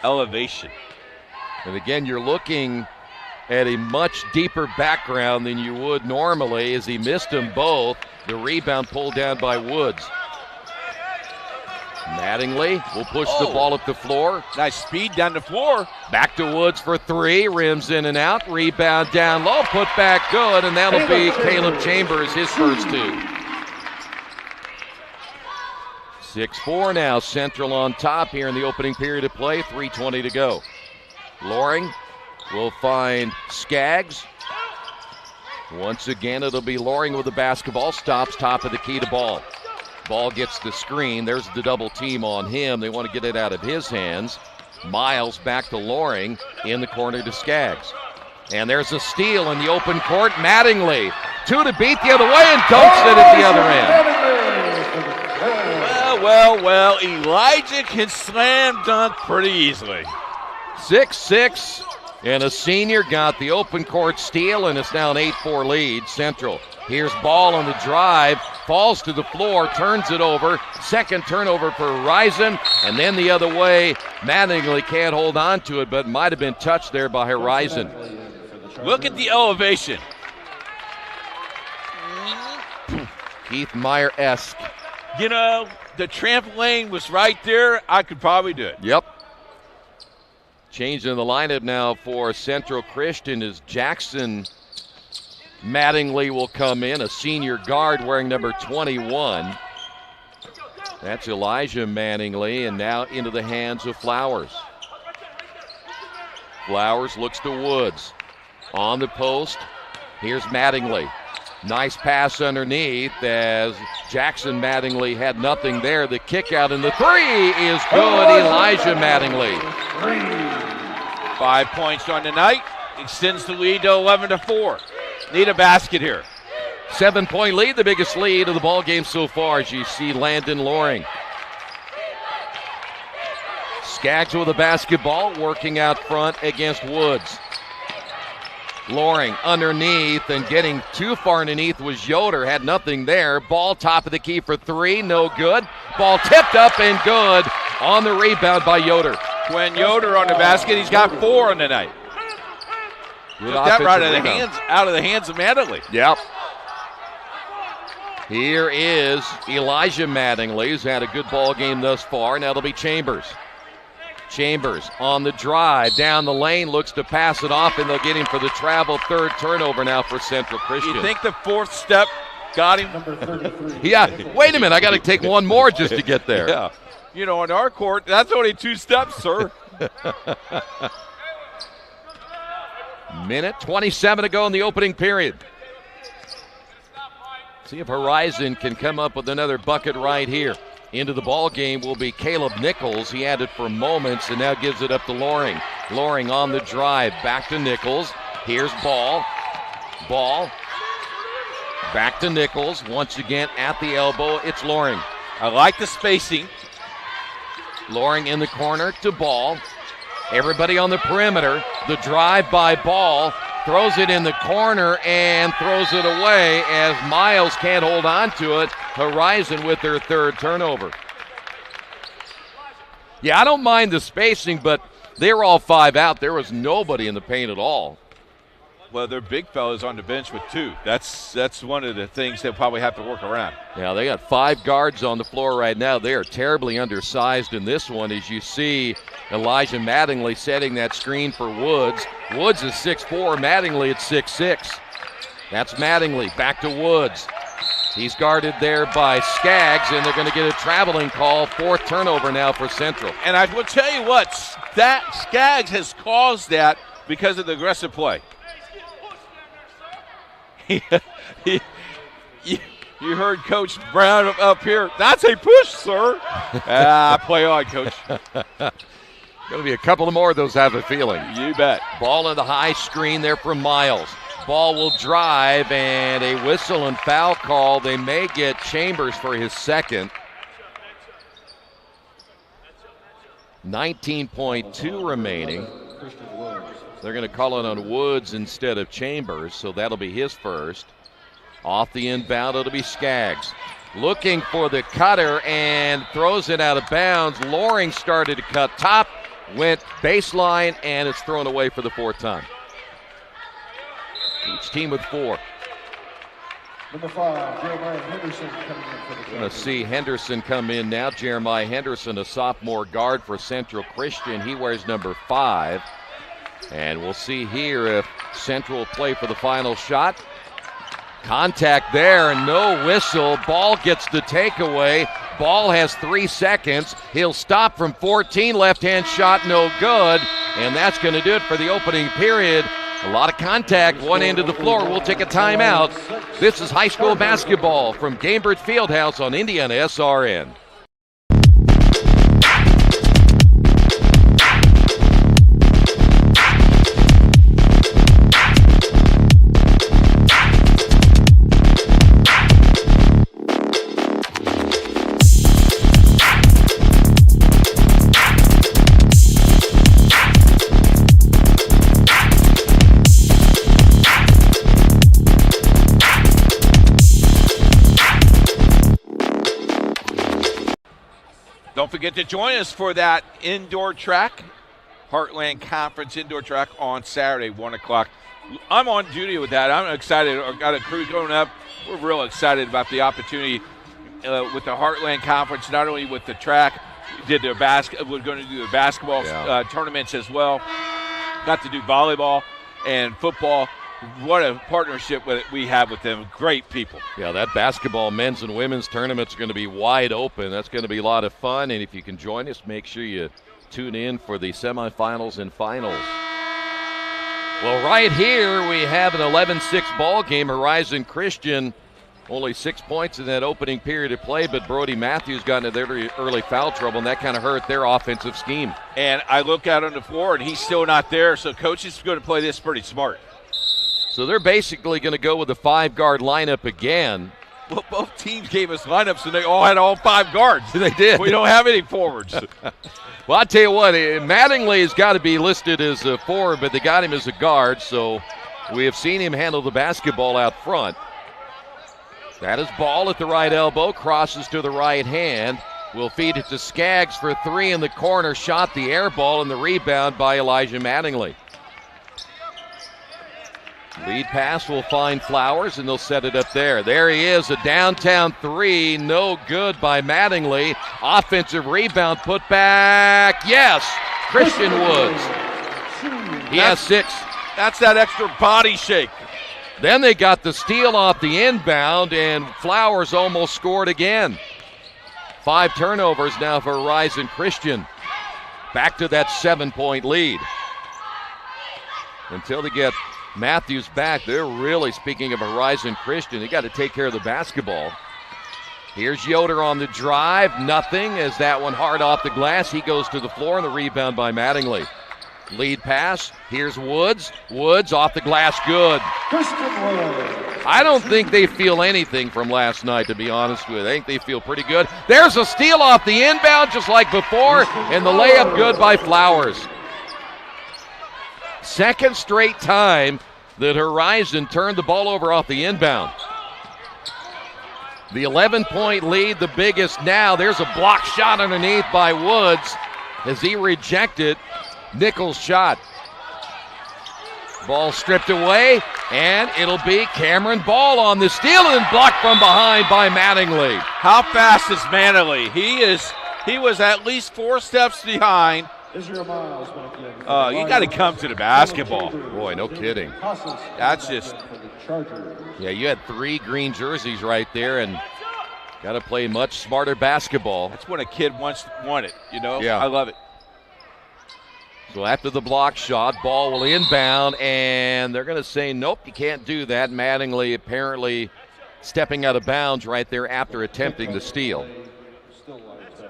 elevation. And again, you're looking at a much deeper background than you would normally as he missed them both. The rebound pulled down by Woods. Mattingly will push the ball up the floor. Nice speed down the floor. Back to Woods for 3. Rims in and out. Rebound down low. Put back good. And that'll be Caleb Chambers, his first 2. 6-4 now. Central on top here in the opening period of play. 3:20 to go. Loring will find Skaggs. Once again, it'll be Loring with the basketball. Stops top of the key to Ball. Ball gets the screen. There's the double team on him. They want to get it out of his hands. Miles back to Loring in the corner to Skaggs. And there's a steal in the open court. Mattingly, 2 to beat the other way and dunks it at the other end. Well, Well, Elijah can slam dunk pretty easily. 6'6", and a senior got the open court steal, and it's now an 8-4 lead. Central. Here's Ball on the drive, falls to the floor, turns it over. Second turnover for Horizon, and then the other way. Mattingly can't hold on to it, but might have been touched there by Horizon. Look at the elevation. Keith Meyer-esque. You know, the trampoline was right there. I could probably do it. Yep. Changing the lineup now for Central Christian is Jackson Mattingly will come in, a senior guard wearing number 21. That's Elijah Mattingly, and now into the hands of Flowers. Flowers looks to Woods. On the post, here's Mattingly. Nice pass underneath as Jackson Mattingly had nothing there. The kick out and the three is good. Elijah Mattingly. 5 points on the night. Extends the lead to 11-4. Need a basket here. 7-point lead, the biggest lead of the ball game so far, as you see Landon Loring. Skaggs with a basketball, working out front against Woods. Loring underneath, and getting too far underneath was Yoder. Had nothing there. Ball top of the key for three, no good. Ball tipped up and good on the rebound by Yoder. When Yoder on the basket, he's got 4 on the night. Good Took that right rebound. out of the hands of Mattingly. Yep. Here is Elijah Mattingly, who's had a good ball game thus far. Now it'll be Chambers. Chambers on the drive, down the lane, looks to pass it off, and they'll get him for the travel. Third turnover now for Central Christian. You think the fourth step got him? Yeah, wait a minute, I got to take one more just to get there. Yeah. You know, on our court, that's only 2 steps, sir. Minute 27 to go in the opening period. See if Horizon can come up with another bucket right here. Into the ball game will be Caleb Nichols. He had it for moments and now gives it up to Loring. Loring on the drive, back to Nichols. Here's Ball. Ball. Back to Nichols. Once again at the elbow, it's Loring. I like the spacing. Loring in the corner to Ball. Everybody on the perimeter. The drive by Ball. Throws it in the corner and throws it away as Miles can't hold on to it. Horizon with their third turnover. Yeah, I don't mind the spacing, but they were all 5 out. There was nobody in the paint at all. Well, their big fellas on the bench with 2. That's one of the things they'll probably have to work around. Yeah, they got 5 guards on the floor right now. They are terribly undersized in this one, as you see Elijah Mattingly setting that screen for Woods. Woods is 6'4", Mattingly at 6'6". That's Mattingly, back to Woods. He's guarded there by Skaggs, and they're going to get a traveling call. 4th turnover now for Central. And I will tell you what, that Skaggs has caused that because of the aggressive play. You heard Coach Brown up here. That's a push, sir. Play on, Coach. Going to be a couple of more of those, have a feeling. You bet. Ball in the high screen there from Miles. Ball will drive, and a whistle and foul call. They may get Chambers for his second. 19.2 remaining. They're going to call it on Woods instead of Chambers, so that'll be his first. Off the inbound, it'll be Skaggs. Looking for the cutter and throws it out of bounds. Loring started to cut top, went baseline, and it's thrown away for the 4th time. Each team with 4. Number 5, Jeremiah Henderson coming in for the We're going to see Henderson come in now. Jeremiah Henderson, a sophomore guard for Central Christian. He wears number 5. And we'll see here if Central will play for the final shot. Contact there, and no whistle. Ball gets the takeaway. Ball has 3 seconds. He'll stop from 14. Left-hand shot, no good. And that's going to do it for the opening period. A lot of contact, one end of the floor. We'll take a timeout. This is high school basketball from Gamebridge Fieldhouse on IndianaSRN. Don't forget to join us for that indoor track, Heartland Conference indoor track on Saturday, 1 o'clock. I'm on duty with that. I'm excited. I've got a crew going up. We're real excited about the opportunity with the Heartland Conference, not only with the track. We're going to do the basketball tournaments as well. Got to do volleyball and football. What a partnership we have with them. Great people. Yeah, that basketball men's and women's tournament's going to be wide open. That's going to be a lot of fun. And if you can join us, make sure you tune in for the semifinals and finals. Well, right here we have an 11-6 ball game. Horizon Christian only 6 points in that opening period of play, but Brody Matthews got into early foul trouble, and that kind of hurt their offensive scheme. And I look out on the floor, and he's still not there, so coach is going to play this pretty smart. So they're basically going to go with the 5-guard lineup again. Well, both teams gave us lineups, and they all had all 5 guards. They did. We don't have any forwards. Well, I'll tell you what, Mattingly has got to be listed as a forward, but they got him as a guard, so we have seen him handle the basketball out front. That is ball at the right elbow, crosses to the right hand. We'll feed it to Skaggs for 3 in the corner. Shot the air ball, and the rebound by Elijah Mattingly. Lead pass will find Flowers, and they'll set it up there. There he is, a downtown 3. No good by Mattingly. Offensive rebound, put back. Yes, Christian Woods. He has 6. That's that extra body shake. Then they got the steal off the inbound, and Flowers almost scored again. 5 turnovers now for Horizon Christian. Back to that 7-point lead. Until they get Matthews back, they're really, speaking of Horizon Christian, they got to take care of the basketball. Here's Yoder on the drive. Nothing as that one hard off the glass. He goes to the floor, and the rebound by Mattingly. Lead pass. Here's Woods. Woods off the glass. Good. I don't think they feel anything from last night, to be honest with you. I think they feel pretty good. There's a steal off the inbound just like before, and the layup good by Flowers. Second straight time that Horizon turned the ball over off the inbound. The 11-point lead, the biggest now. There's a block shot underneath by Woods as he rejected Nichols' shot. Ball stripped away, and it'll be Cameron Ball on the steal and blocked from behind by Mattingly. How fast is Mattingly? He was at least 4 steps behind. You got to come to the basketball. Boy, no kidding. That's just. Yeah, you had 3 green jerseys right there, and got to play much smarter basketball. That's when a kid wants it, you know? Yeah. I love it. So after the block shot, Ball will inbound, and they're going to say, nope, you can't do that. Mattingly apparently stepping out of bounds right there after attempting the steal.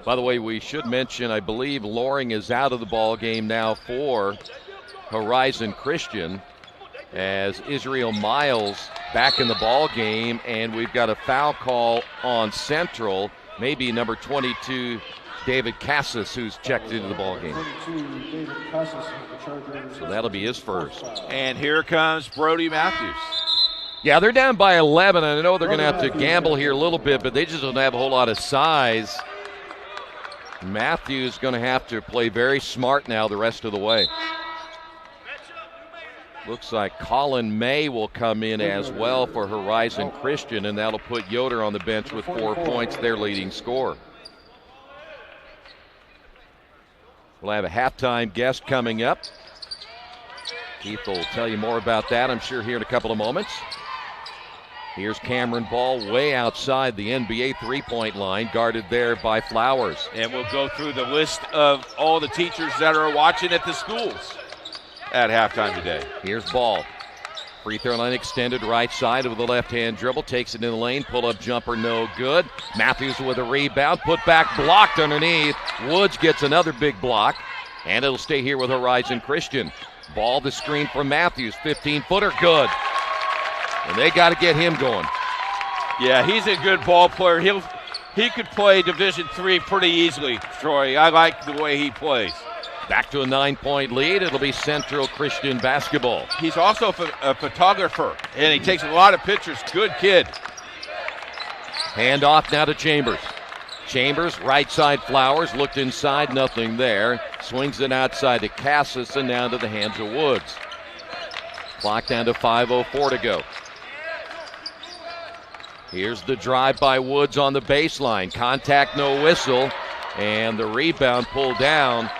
By the way, we should mention, I believe Loring is out of the ball game now for Horizon Christian, as Israel Miles back in the ball game, and we've got a foul call on Central, maybe number 22, David Cassis, who's checked into the ball game. So that'll be his first. And here comes Brody Matthews. Yeah, they're down by 11. I know they're going to have to gamble here a little bit, but they just don't have a whole lot of size. Matthews going to have to play very smart now the rest of the way. Looks like Colin May will come in as well for Horizon Christian, and that'll put Yoder on the bench with 4 points, their leading scorer. We'll have a halftime guest coming up. Keith will tell you more about that, I'm sure, here in a couple of moments. Here's Cameron Ball way outside the NBA three-point line, guarded there by Flowers. And we'll go through the list of all the teachers that are watching at the schools at halftime today. Here's Ball. Free throw line extended right side with the left-hand dribble. Takes it in the lane. Pull-up jumper, no good. Matthews with a rebound. Put back blocked underneath. Woods gets another big block. And it'll stay here with Horizon Christian. Ball the screen from Matthews. 15-footer, good. And they got to get him going. Yeah, he's a good ball player. He could play Division III pretty easily, Troy. I like the way he plays. Back to a 9-point lead. It'll be Central Christian basketball. He's also a photographer, and he takes a lot of pictures. Good kid. Hand off now to Chambers. Chambers, right side Flowers, looked inside, nothing there. Swings it outside to Cassis and down to the hands of Woods. Clock down to 5:04 to go. Here's the drive by Woods on the baseline. Contact, no whistle. And the rebound pulled down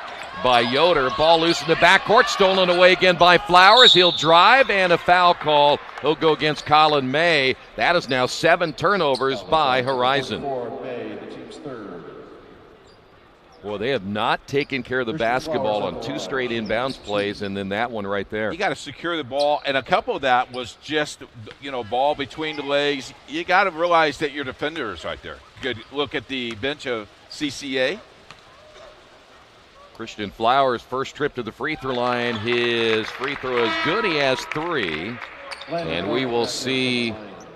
by Yoder. Ball loose in the backcourt, stolen away again by Flowers. He'll drive, and a foul call. He'll go against Colin May. That is now 7 turnovers by Horizon. Boy, they have not taken care of the basketball on 2 straight inbounds plays, and then that one right there. You got to secure the ball, and a couple of that was just, ball between the legs. You got to realize that your defender is right there. Good look at the bench of CCA. Christian Flowers, first trip to the free throw line. His free throw is good. He has 3. And we will see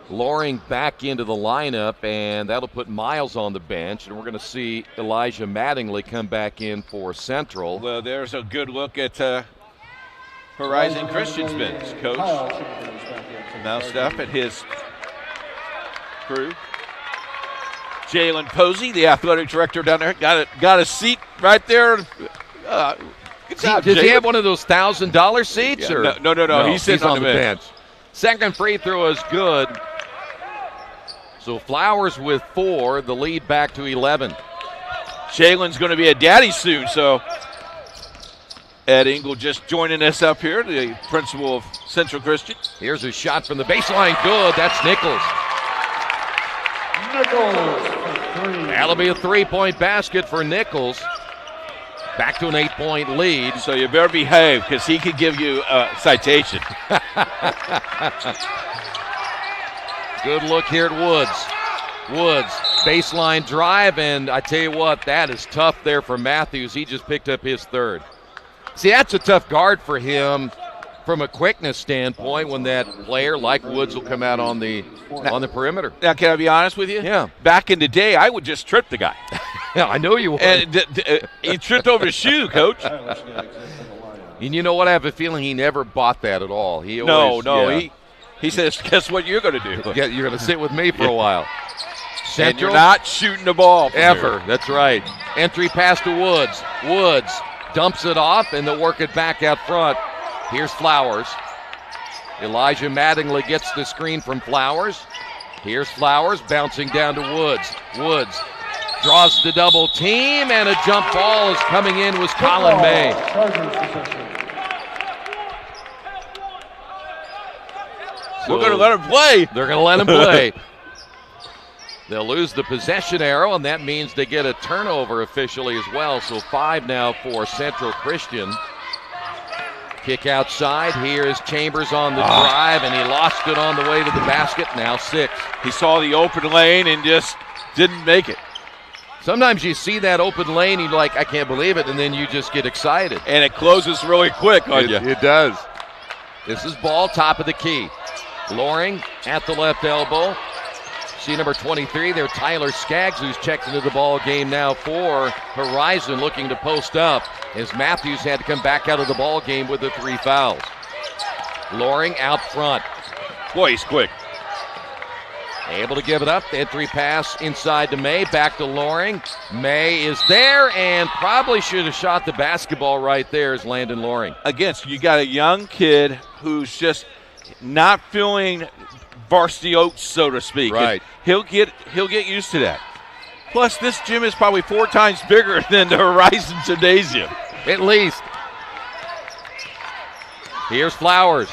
Loring back into the lineup, and that'll put Miles on the bench. And we're going to see Elijah Mattingly come back in for Central. Well, there's a good look at Horizon Christian's bench, Coach. Now stuff at his crew. Jalen Posey, the athletic director down there, got a seat right there. Good job, Does Jalen. he have one of those $1,000 seats? Yeah, or? No. He's sitting on the bench. Second free throw is good. So Flowers with 4, the lead back to 11. Jalen's going to be a daddy soon, so Ed Engel just joining us up here, the principal of Central Christian. Here's a shot from the baseline. Good. That's Nichols. That'll be a 3-point basket for Nichols. Back to an 8-point lead. So you better behave, because he could give you a citation. Good look here at Woods. Woods, baseline drive, and I tell you what, that is tough there for Matthews. He just picked up his 3rd. See, that's a tough guard for him from a quickness standpoint when that player like Woods will come out on the perimeter. Now, can I be honest with you? Yeah. Back in the day, I would just trip the guy. Yeah, I know you would. And he tripped over his shoe, Coach. And you know what? I have a feeling he never bought that at all. He always, yeah. He says, guess what you're going to do? Yeah, you're going to sit with me for a while. Central, and you're not shooting the ball. Ever. Here. That's right. Entry pass to Woods. Woods dumps it off, and they'll work it back out front. Here's Flowers. Elijah Mattingly gets the screen from Flowers. Here's Flowers bouncing down to Woods. Woods draws the double team, and a jump ball is coming in was Colin May. We're going to let him play. They're going to let him play. They'll lose the possession arrow, and that means they get a turnover officially as well. So 5 now for Central Christian. Kick outside. Here's Chambers on the drive, and he lost it on the way to the basket. Now 6. He saw the open lane and just didn't make it. Sometimes you see that open lane, you're like, I can't believe it, and then you just get excited. And it closes really quick on you. It does. This is ball, top of the key. Loring at the left elbow. See number 23 there, Tyler Skaggs, who's checked into the ball game now for Horizon, looking to post up as Matthews had to come back out of the ball game with the 3 fouls. Loring out front. Boy, he's quick. Able to give it up. Entry pass inside to May. Back to Loring. May is there and probably should have shot the basketball right there as Landon Loring. Again, so you got a young kid who's just not feeling varsity oats, so to speak. Right. And he'll get used to that. Plus, this gym is probably 4 times bigger than the Horizon Gymnasium. At least. Here's Flowers.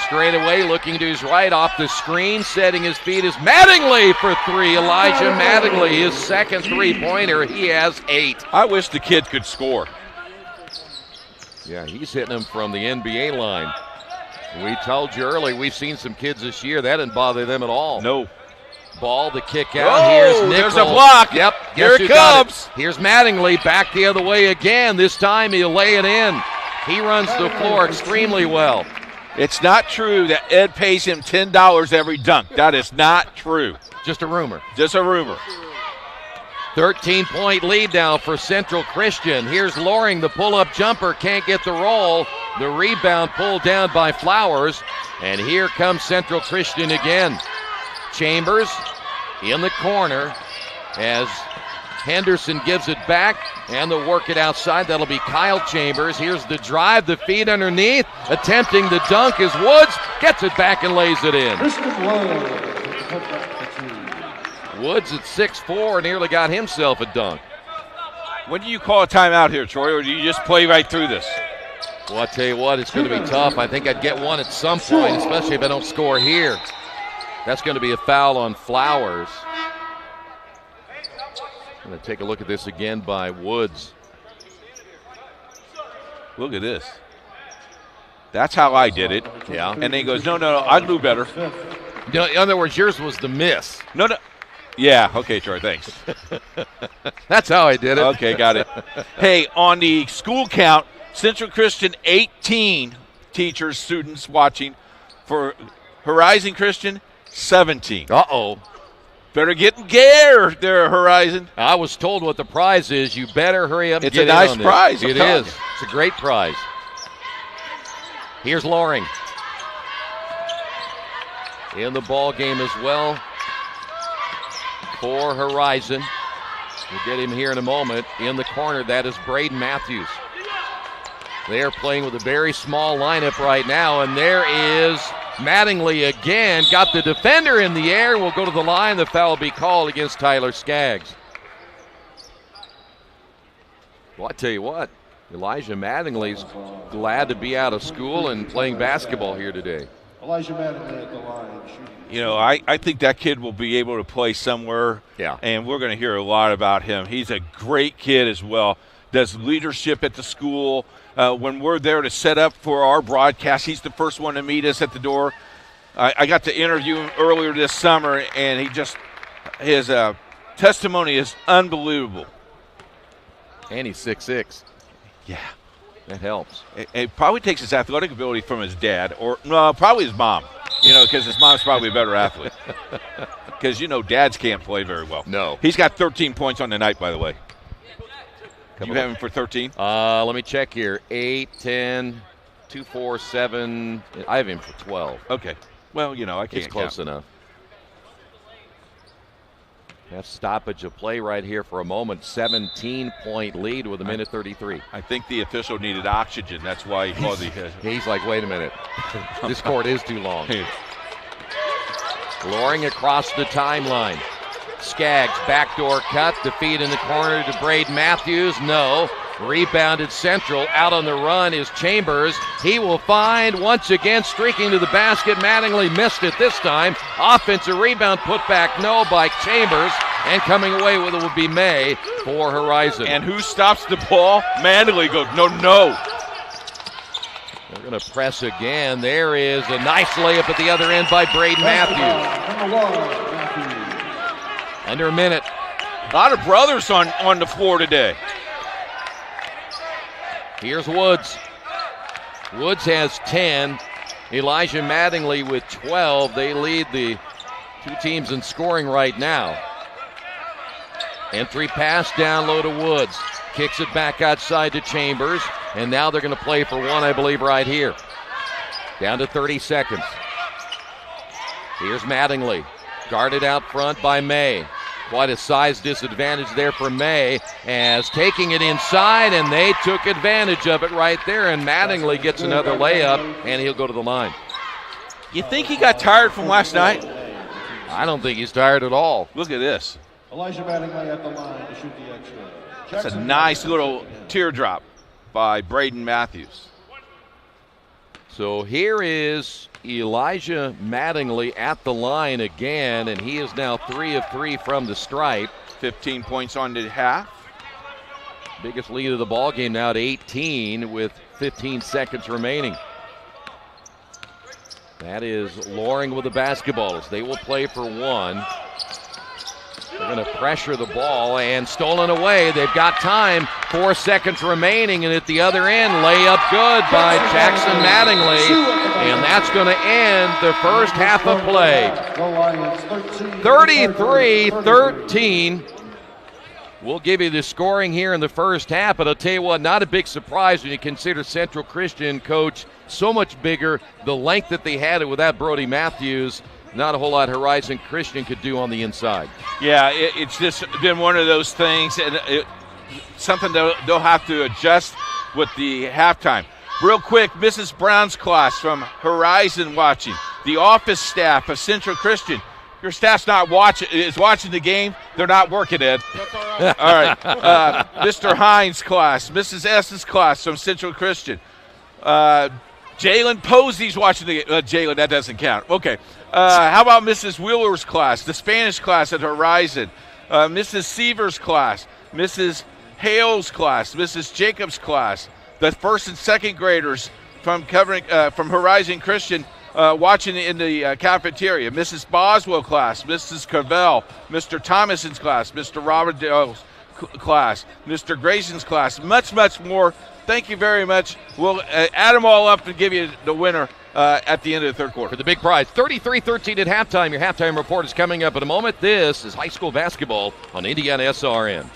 Straight away, looking to his right, off the screen, setting his feet is Mattingly for 3. Elijah Mattingly, his second 3-pointer. He has 8. I wish the kid could score. Yeah, he's hitting them from the NBA line. We told you early, we've seen some kids this year. That didn't bother them at all. No. Ball, the kick out. Here's Nichols. There's a block. Yep. Here it comes. Here's Mattingly back the other way again. This time he'll lay it in. He runs the floor extremely well. It's not true that Ed pays him $10 every dunk. That is not true. Just a rumor. Just a rumor. 13-point lead now for Central Christian. Here's Loring, the pull-up jumper, can't get the roll. The rebound pulled down by Flowers. And here comes Central Christian again. Chambers in the corner. as Henderson gives it back, and they'll work it outside. That'll be Kyle Chambers. Here's the drive, the feed underneath. Attempting the dunk is Woods. Gets it back and lays it in. Woods at 6'4", nearly got himself a dunk. When do you call a timeout here, Troy, or do you just play right through this? Well, I tell you what, it's going to be tough. I think I'd get one at some point, especially if I don't score here. That's going to be a foul on Flowers. I'm going to take a look at this again by Woods. Look at this. That's how I did it. Yeah. And then he goes, no, I knew better. You know, in other words, yours was the miss. No. Yeah, okay, Troy, thanks. That's how I did it. Okay, got it. Hey, on the school count, Central Christian 18 teachers, students watching. For Horizon Christian, 17. Uh-oh. Better get in gear there, Horizon. I was told what the prize is. You better hurry up and it's get a nice in on prize. It is. It's a great prize. Here's Loring. In the ball game as well for Horizon. We'll get him here in a moment. In the corner, that is Braden Matthews. They are playing with a very small lineup right now, and there is Mattingly again. Got the defender in the air. Will go to the line. The foul will be called against Tyler Skaggs. Well, I tell you what, Elijah Mattingly's glad to be out of school and playing basketball here today. Elijah Mattingly at the line. You know, I think that kid will be able to play somewhere. Yeah. And we're going to hear a lot about him. He's a great kid as well. Does leadership at the school. When we're there to set up for our broadcast, he's the first one to meet us at the door. I got to interview him earlier this summer, and his testimony is unbelievable. And he's 6'6". Yeah. That helps. It probably takes his athletic ability from his dad, or no, probably his mom, because his mom's probably a better athlete. Because, dads can't play very well. No. He's got 13 points on the night, by the way. You have him for 13? Let me check here. 8, 10, 2, 4, 7. I have him for 12. Okay. Well, I can't It's close enough. That stoppage of play right here for a moment. 17-point lead with a minute 33. I think the official needed oxygen. That's why he called the. He's like, wait a minute. This court is too long. Loring across the timeline. Skaggs, backdoor cut, the feed in the corner to Braden Matthews. No. Rebounded Central. Out on the run is Chambers. He will find, once again, streaking to the basket. Mattingly missed it this time. Offensive rebound put back, no, by Chambers. And coming away with it will be May for Horizon. And who stops the ball? Mattingly goes, no. They're going to press again. There is a nice layup at the other end by Braden Matthews. Under a minute. A lot of brothers on the floor today. Here's Woods. Woods has 10. Elijah Mattingly with 12. They lead the two teams in scoring right now. Entry pass down low to Woods. Kicks it back outside to Chambers. And now they're going to play for one, I believe, right here. Down to 30 seconds. Here's Mattingly. Guarded out front by May. Quite a size disadvantage there for May, as taking it inside, and they took advantage of it right there, and Mattingly gets another layup, and he'll go to the line. You think he got tired from last night? I don't think he's tired at all. Look at this. Elijah Mattingly at the line to shoot the extra. That's a nice little teardrop by Braden Matthews. So here is Elijah Mattingly at the line again, and he is now 3 of 3 from the stripe. 15 points on the half. Biggest lead of the ball game now at 18 with 15 seconds remaining. That is Loring with the basketball as they will play for one. They're going to pressure the ball, and stolen away. They've got time. 4 seconds remaining, and at the other end, layup good by Jackson Mattingly. And that's going to end the first half of play. 33-13. We'll give you the scoring here in the first half, but I'll tell you what, not a big surprise when you consider Central Christian, Coach, so much bigger, the length that they had it without Brody Matthews. not a whole lot Horizon Christian could do on the inside. Yeah, it's just been one of those things, and something they'll have to adjust with the halftime. Real quick, Mrs. Brown's class from Horizon watching. The office staff of Central Christian. Your staff's is watching the game. They're not working, Ed. That's all right. All right. Mr. Hines' class, Mrs. S's class from Central Christian. Jalen Posey's watching the Jalen, that doesn't count. Okay. How about Mrs. Wheeler's class, the Spanish class at Horizon, Mrs. Seaver's class, Mrs. Hale's class, Mrs. Jacobs' class, the first and second graders from Horizon Christian watching in the cafeteria, Mrs. Boswell class, Mrs. Cavell, Mr. Thomason's class, Mr. Robert Dale's class, Mr. Grayson's class, much, much more. Thank you very much. We'll add them all up and give you the winner at the end of the third quarter. For the big prize, 33-13 at halftime. Your halftime report is coming up in a moment. This is high school basketball on IndianaSRN.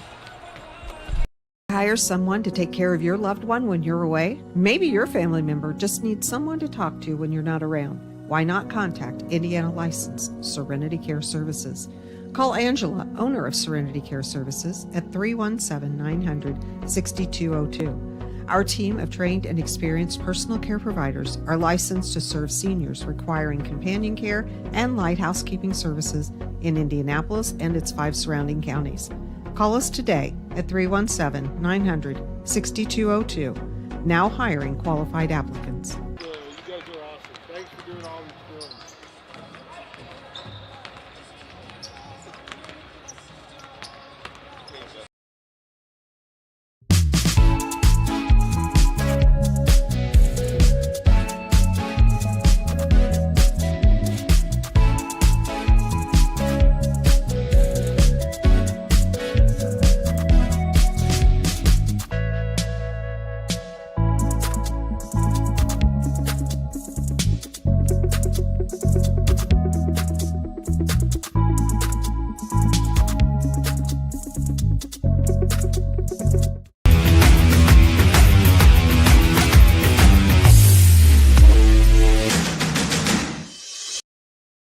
Hire someone to take care of your loved one when you're away? Maybe your family member just needs someone to talk to when you're not around. Why not contact Indiana licensed Serenity Care Services? Call Angela, owner of Serenity Care Services, at 317-900-6202. Our team of trained and experienced personal care providers are licensed to serve seniors requiring companion care and light housekeeping services in Indianapolis and its 5 surrounding counties. Call us today at 317-900-6202. Now hiring qualified applicants. You guys are awesome. Thanks for doing all you're doing.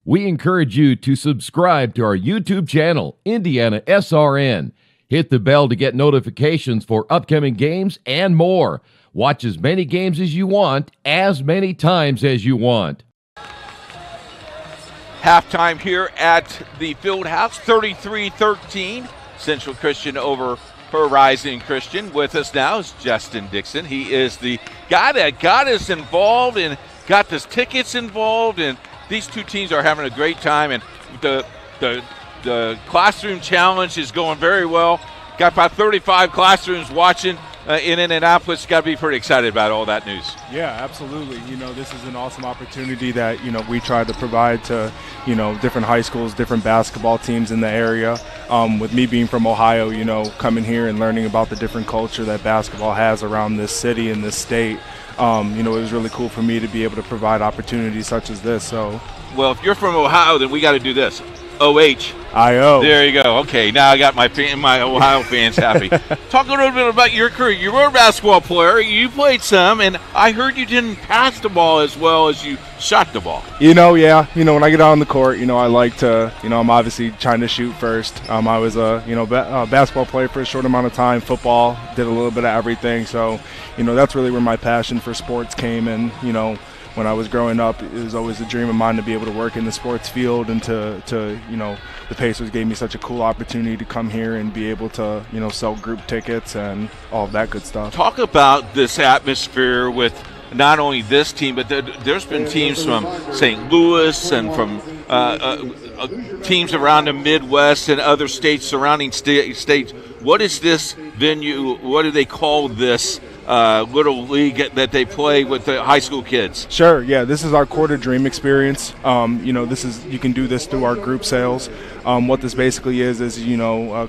We encourage you to subscribe to our YouTube channel, IndianaSRN. Hit the bell to get notifications for upcoming games and more. Watch as many games as you want, as many times as you want. Halftime here at the field house, 33-13. Central Christian over Horizon Christian. With us now is Justin Dixon. He is the guy that got us involved and got the tickets involved, and these two teams are having a great time, and the classroom challenge is going very well. Got about 35 classrooms watching in Indianapolis. Got to be pretty excited about all that news. Yeah, absolutely. This is an awesome opportunity that, we try to provide to, different high schools, different basketball teams in the area. With me being from Ohio, coming here and learning about the different culture that basketball has around this city and this state. It was really cool for me to be able to provide opportunities such as this. So, well, if you're from Ohio, then we got to do this. OHIO. There you go. Okay, now I got my Ohio fans happy. Talk a little bit about your career. You were a basketball player. You played some, and I heard you didn't pass the ball as well as you shot the ball. Yeah. When I get out on the court, I like to, I'm obviously trying to shoot first. I was a, basketball player for a short amount of time, football, did a little bit of everything. So, that's really where my passion for sports came. And, when I was growing up, it was always a dream of mine to be able to work in the sports field, and to the Pacers gave me such a cool opportunity to come here and be able to, sell group tickets and all of that good stuff. Talk about this atmosphere with not only this team, but there's been teams from St. Louis and from teams around the Midwest and other states, surrounding states. What is this venue? What do they call this little league that they play with the high school kids? Sure, yeah. This is our Court of Dream experience. You can do this through our group sales. What this basically is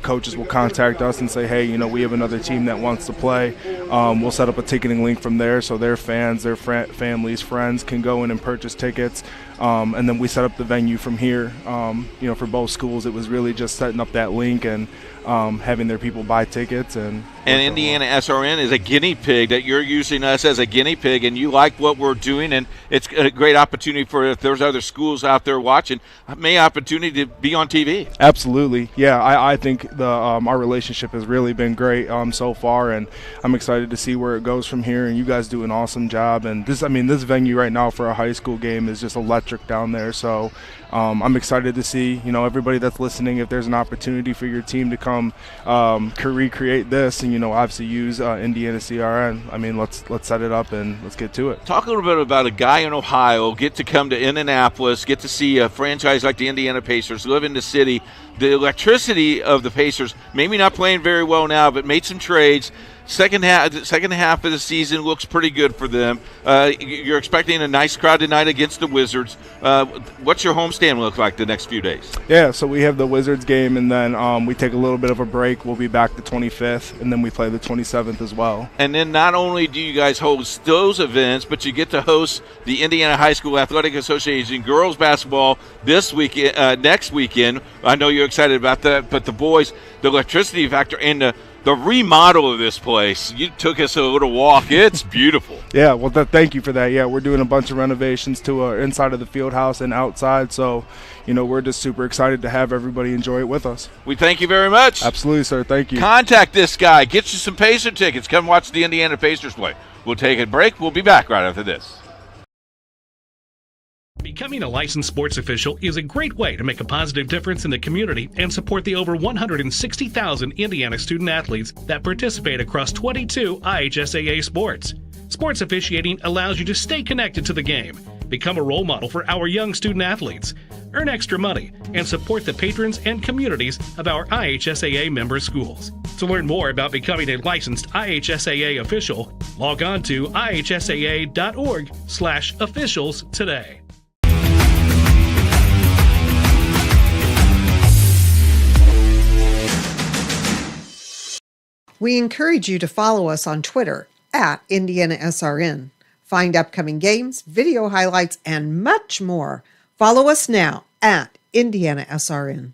coaches will contact us and say, hey, we have another team that wants to play. We'll set up a ticketing link from there so their fans, their families, friends can go in and purchase tickets. And then we set up the venue from here. For both schools, it was really just setting up that link and having their people buy tickets. And And IndianaSRN is a guinea pig that you're using us as a guinea pig, and you like what we're doing, and it's a great opportunity for if there's other schools out there watching, opportunity to be on TV. Absolutely. Yeah, I think our relationship has really been great so far, and I'm excited to see where it goes from here, and you guys do an awesome job. And this venue right now for a high school game is just electric down there, so I'm excited to see, everybody that's listening, if there's an opportunity for your team to come recreate this and, obviously use IndianaSRN. Let's set it up and let's get to it. Talk a little bit about a guy in Ohio, get to come to Indianapolis, get to see a franchise like the Indiana Pacers, live in the city. The electricity of the Pacers, maybe not playing very well now, but made some trades. Second half of the season looks pretty good for them. You're expecting a nice crowd tonight against the Wizards. What's your homestand look like the next few days? Yeah, so we have the Wizards game, and then we take a little bit of a break. We'll be back the 25th, and then we play the 27th as well. And then not only do you guys host those events, but you get to host the Indiana High School Athletic Association girls basketball this weekend, next weekend. I know you're excited about that, but the boys, the electricity factor, and the remodel of this place, you took us a little walk. It's beautiful. Yeah, well, thank you for that. Yeah, we're doing a bunch of renovations to inside of the field house and outside, so, we're just super excited to have everybody enjoy it with us. We thank you very much. Absolutely, sir. Thank you. Contact this guy. Get you some Pacer tickets. Come watch the Indiana Pacers play. We'll take a break. We'll be back right after this. Becoming a licensed sports official is a great way to make a positive difference in the community and support the over 160,000 Indiana student athletes that participate across 22 IHSAA sports. Sports officiating allows you to stay connected to the game, become a role model for our young student athletes, earn extra money, and support the patrons and communities of our IHSAA member schools. To learn more about becoming a licensed IHSAA official, log on to ihsaa.org/officials today. We encourage you to follow us on Twitter at IndianaSRN. Find upcoming games, video highlights, and much more. Follow us now at IndianaSRN.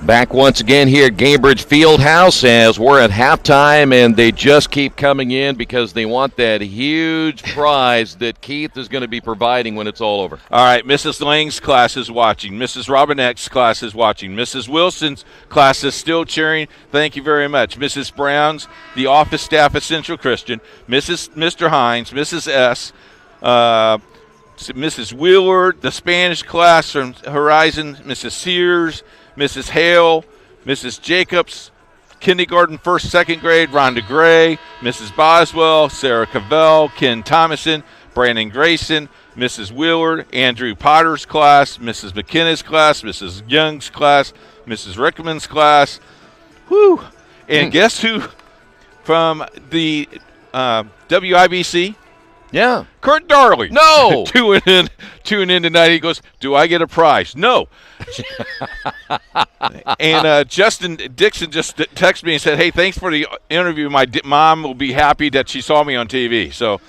Back once again here at Gamebridge Fieldhouse as we're at halftime, and they just keep coming in because they want that huge prize that Keith is going to be providing when it's all over. All right, Mrs. Lang's class is watching. Mrs. Robinette's class is watching. Mrs. Wilson's class is still cheering. Thank you very much. Mrs. Brown's, the office staff at Central Christian, Mr. Hines, Mrs. S., Mrs. Willard, the Spanish class from Horizon, Mrs. Sears, Mrs. Hale, Mrs. Jacobs, kindergarten, first, second grade, Rhonda Gray, Mrs. Boswell, Sarah Cavell, Ken Thomason, Brandon Grayson, Mrs. Willard, Andrew Potter's class, Mrs. McKenna's class, Mrs. Young's class, Mrs. Rickman's class. Whew. And guess who from the WIBC? Yeah. Kurt Darley. No. Tuning in tonight. He goes, do I get a prize? No. And Justin Dixon just texted me and said, hey, thanks for the interview. My mom will be happy that she saw me on TV. So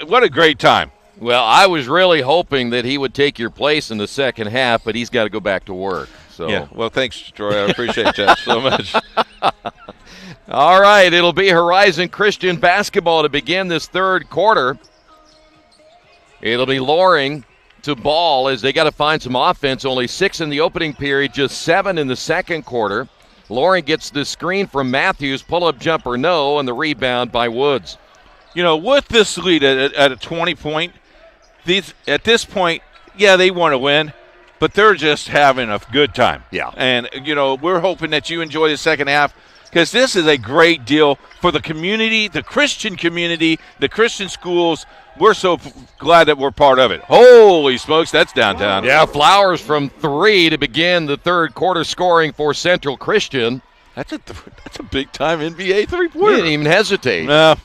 what a great time. Well, I was really hoping that he would take your place in the second half, but he's got to go back to work. So. Yeah, well, thanks, Troy. I appreciate that so much. All right, it'll be Horizon Christian basketball to begin this third quarter. It'll be Loring to ball as they got to find some offense. Only 6 in the opening period, just 7 in the second quarter. Loring gets the screen from Matthews, pull-up jumper no, and the rebound by Woods. With this lead at a 20-point, at this point, yeah, they want to win, but they're just having a good time. Yeah. And, we're hoping that you enjoy the second half because this is a great deal for the community, the Christian community, the Christian schools. We're so glad that we're part of it. Holy smokes, that's downtown. Yeah, Flowers from 3 to begin the third quarter scoring for Central Christian. That's a big-time NBA three-pointer. He didn't even hesitate. No.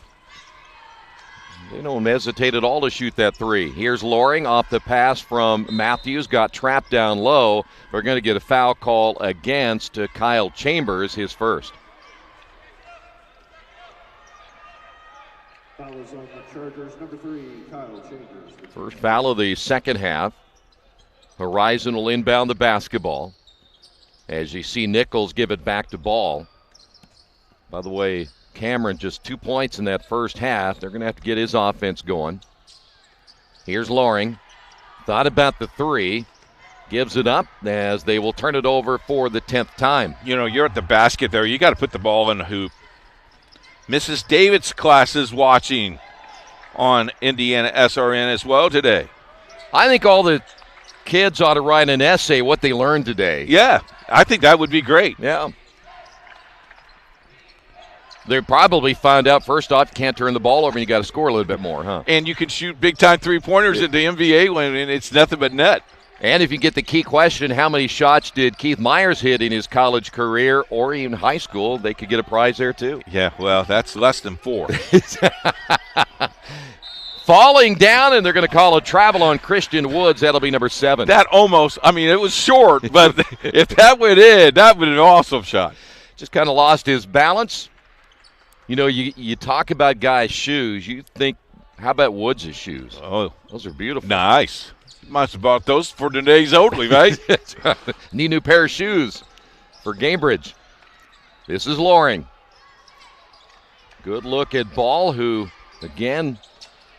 They don't hesitate at all to shoot that 3. Here's Loring off the pass from Matthews. Got trapped down low. We're going to get a foul call against Kyle Chambers, his first. Foul is on the Chargers, number 3, Kyle Chambers. First foul of the second half. Horizon will inbound the basketball. As you see Nichols give it back to Ball. By the way, Cameron just 2 points in that first half. They're going to have to get his offense going. Here's Loring. Thought about the three. Gives it up as they will turn it over for the 10th time. You know, you're at the basket there. You got to put the ball in the hoop. Mrs. David's class is watching on IndianaSRN as well today. I think all the kids ought to write an essay what they learned today. Yeah, I think that would be great. Yeah. They probably find out, first off, you can't turn the ball over and you got to score a little bit more, huh? And you can shoot big-time three-pointers at the NBA when it's nothing but net. And if you get the key question, how many shots did Keith Myers hit in his college career or even high school, they could get a prize there too. Yeah, well, that's less than 4. Falling down, and they're going to call a travel on Christian Woods. That'll be number 7. That almost, I mean, it was short, but if that went in, that would have been an awesome shot. Just kind of lost his balance. You know, you talk about guys' shoes. You think, how about Woods' shoes? Oh, those are beautiful. Nice. Must have bought those for today's only, right? Need a new pair of shoes for Gamebridge. This is Loring. Good look at Ball, who, again,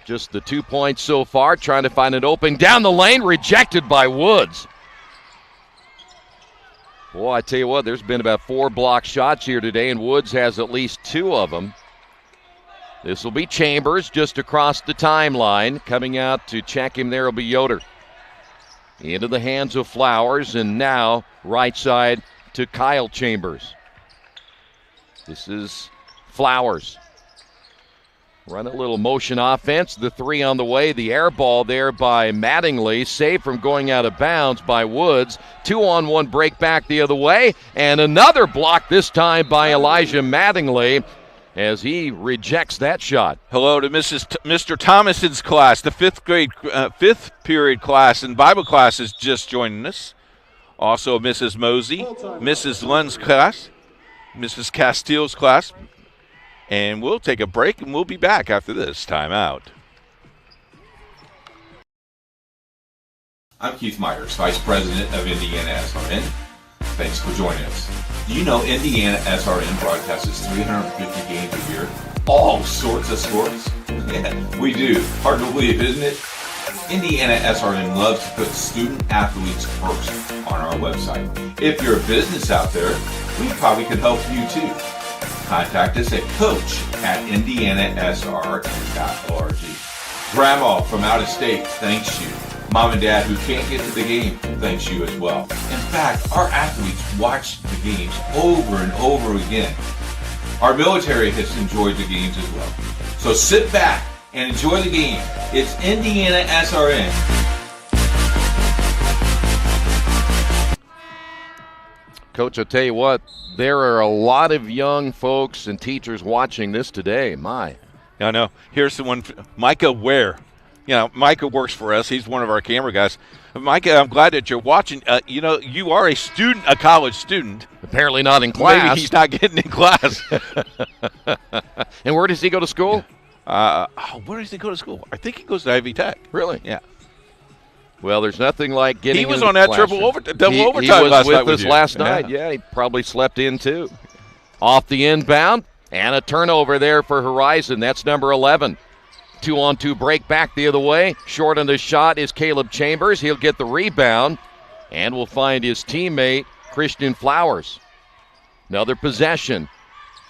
just the 2 points so far, trying to find an opening down the lane, rejected by Woods. Boy, I tell you what, there's been about 4 block shots here today, and Woods has at least 2 of them. This will be Chambers just across the timeline. Coming out to check him there will be Yoder. Into the hands of Flowers, and now right side to Kyle Chambers. This is Flowers. Run a little motion offense. The 3 on the way. The air ball there by Mattingly. Saved from going out of bounds by Woods. 2-on-1 break back the other way. And another block this time by Elijah Mattingly as he rejects that shot. Hello to Mr. Thomason's class. The 5th period class and Bible class is just joining us. Also Mrs. Mosey, Mrs. Lund's class, Mrs. Castile's class. And we'll take a break, and we'll be back after this timeout. I'm Keith Myers, Vice President of IndianaSRN. Thanks for joining us. Do you know IndianaSRN broadcasts 350 games a year? All sorts of sports? Yeah, we do. Hard to believe, isn't it? IndianaSRN loves to put student athletes first on our website. If you're a business out there, we probably could help you too. Contact us at coach@indianasrn.org. Grandma from out of state thanks you. Mom and Dad who can't get to the game thanks you as well. In fact, our athletes watch the games over and over again. Our military has enjoyed the games as well. So sit back and enjoy the game. It's IndianaSRN. Coach, I'll tell you what, there are a lot of young folks and teachers watching this today. My. I know. Here's the one, Micah Ware. You know, Micah works for us. He's one of our camera guys. Micah, I'm glad that you're watching. You know, you are a student, a college student. Apparently not in class. Maybe he's not getting in class. And where does he go to school? Where does he go to school? I think he goes to Ivy Tech. Really? Yeah. Well, there's nothing like getting. He was in on that classroom. double overtime he last was night with us last night. Yeah, he probably slept in too. Off the inbound, and a turnover there for Horizon. That's number 11. 2-on-2 break back the other way. Short on the shot is Caleb Chambers. He'll get the rebound, and will find his teammate Christian Flowers. Another possession.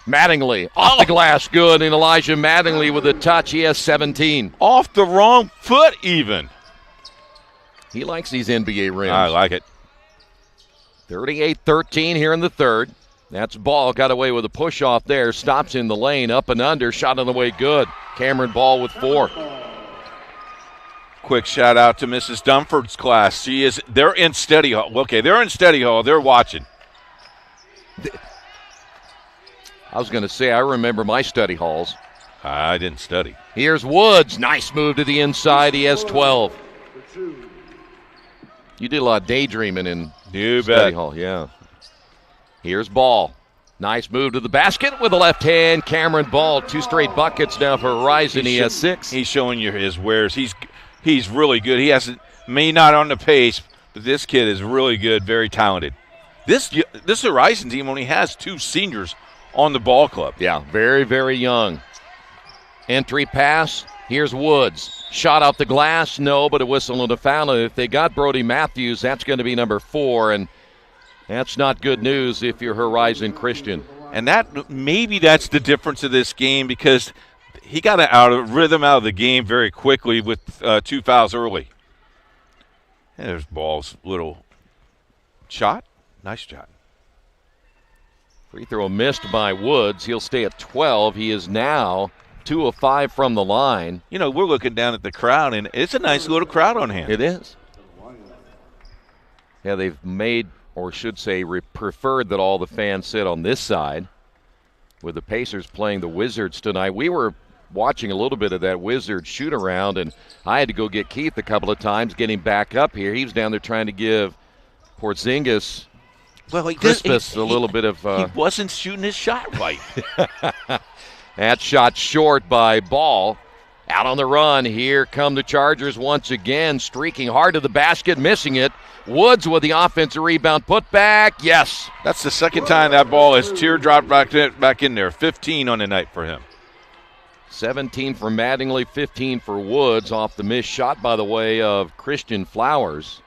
Mattingly off the glass, good, and Elijah Mattingly with a touch. He has 17. Off the wrong foot, even. He likes these NBA rims. I like it. 38-13 here in the third. That's Ball. Got away with a push off there. Stops in the lane. Up and under. Shot on the way good. Cameron Ball with 4. Quick shout out to Mrs. Dunford's class. They're in study hall. Okay, they're in study hall. They're watching. I was going to say, I remember my study halls. I didn't study. Here's Woods. Nice move to the inside. He has 12. You did a lot of daydreaming in study hall, yeah. Here's Ball. Nice move to the basket with the left hand. Cameron Ball, 2 straight buckets now for Horizon. He has 6. He's showing you his wares. He's really good. He may not on the pace, but this kid is really good, very talented. This Horizon team only has 2 seniors on the ball club. Yeah, very, very young. Entry pass. Here's Woods. Shot off the glass. No, but a whistle and a foul. And if they got Brody Matthews, that's going to be number 4. And that's not good news if you're Horizon Christian. And maybe that's the difference of this game, because he got out of the game very quickly with 2 fouls early. And there's Ball's little shot. Nice shot. Free throw missed by Woods. He'll stay at 12. He is now 2 of 5 from the line. You know, we're looking down at the crowd, and it's a nice little crowd on hand. It is. Yeah, they've made, or should say, preferred that all the fans sit on this side with the Pacers playing the Wizards tonight. We were watching a little bit of that Wizards shoot around, and I had to go get Keith a couple of times, get him back up here. He was down there trying to give Porzingis Crispus a little bit of... he wasn't shooting his shot right. That shot short by Ball. Out on the run. Here come the Chargers once again, streaking hard to the basket, missing it. Woods with the offensive rebound. Put back. Yes. That's the second time that ball has teardropped back in there. 15 on the night for him. 17 for Mattingly, 15 for Woods off the missed shot, by the way, of Christian Flowers.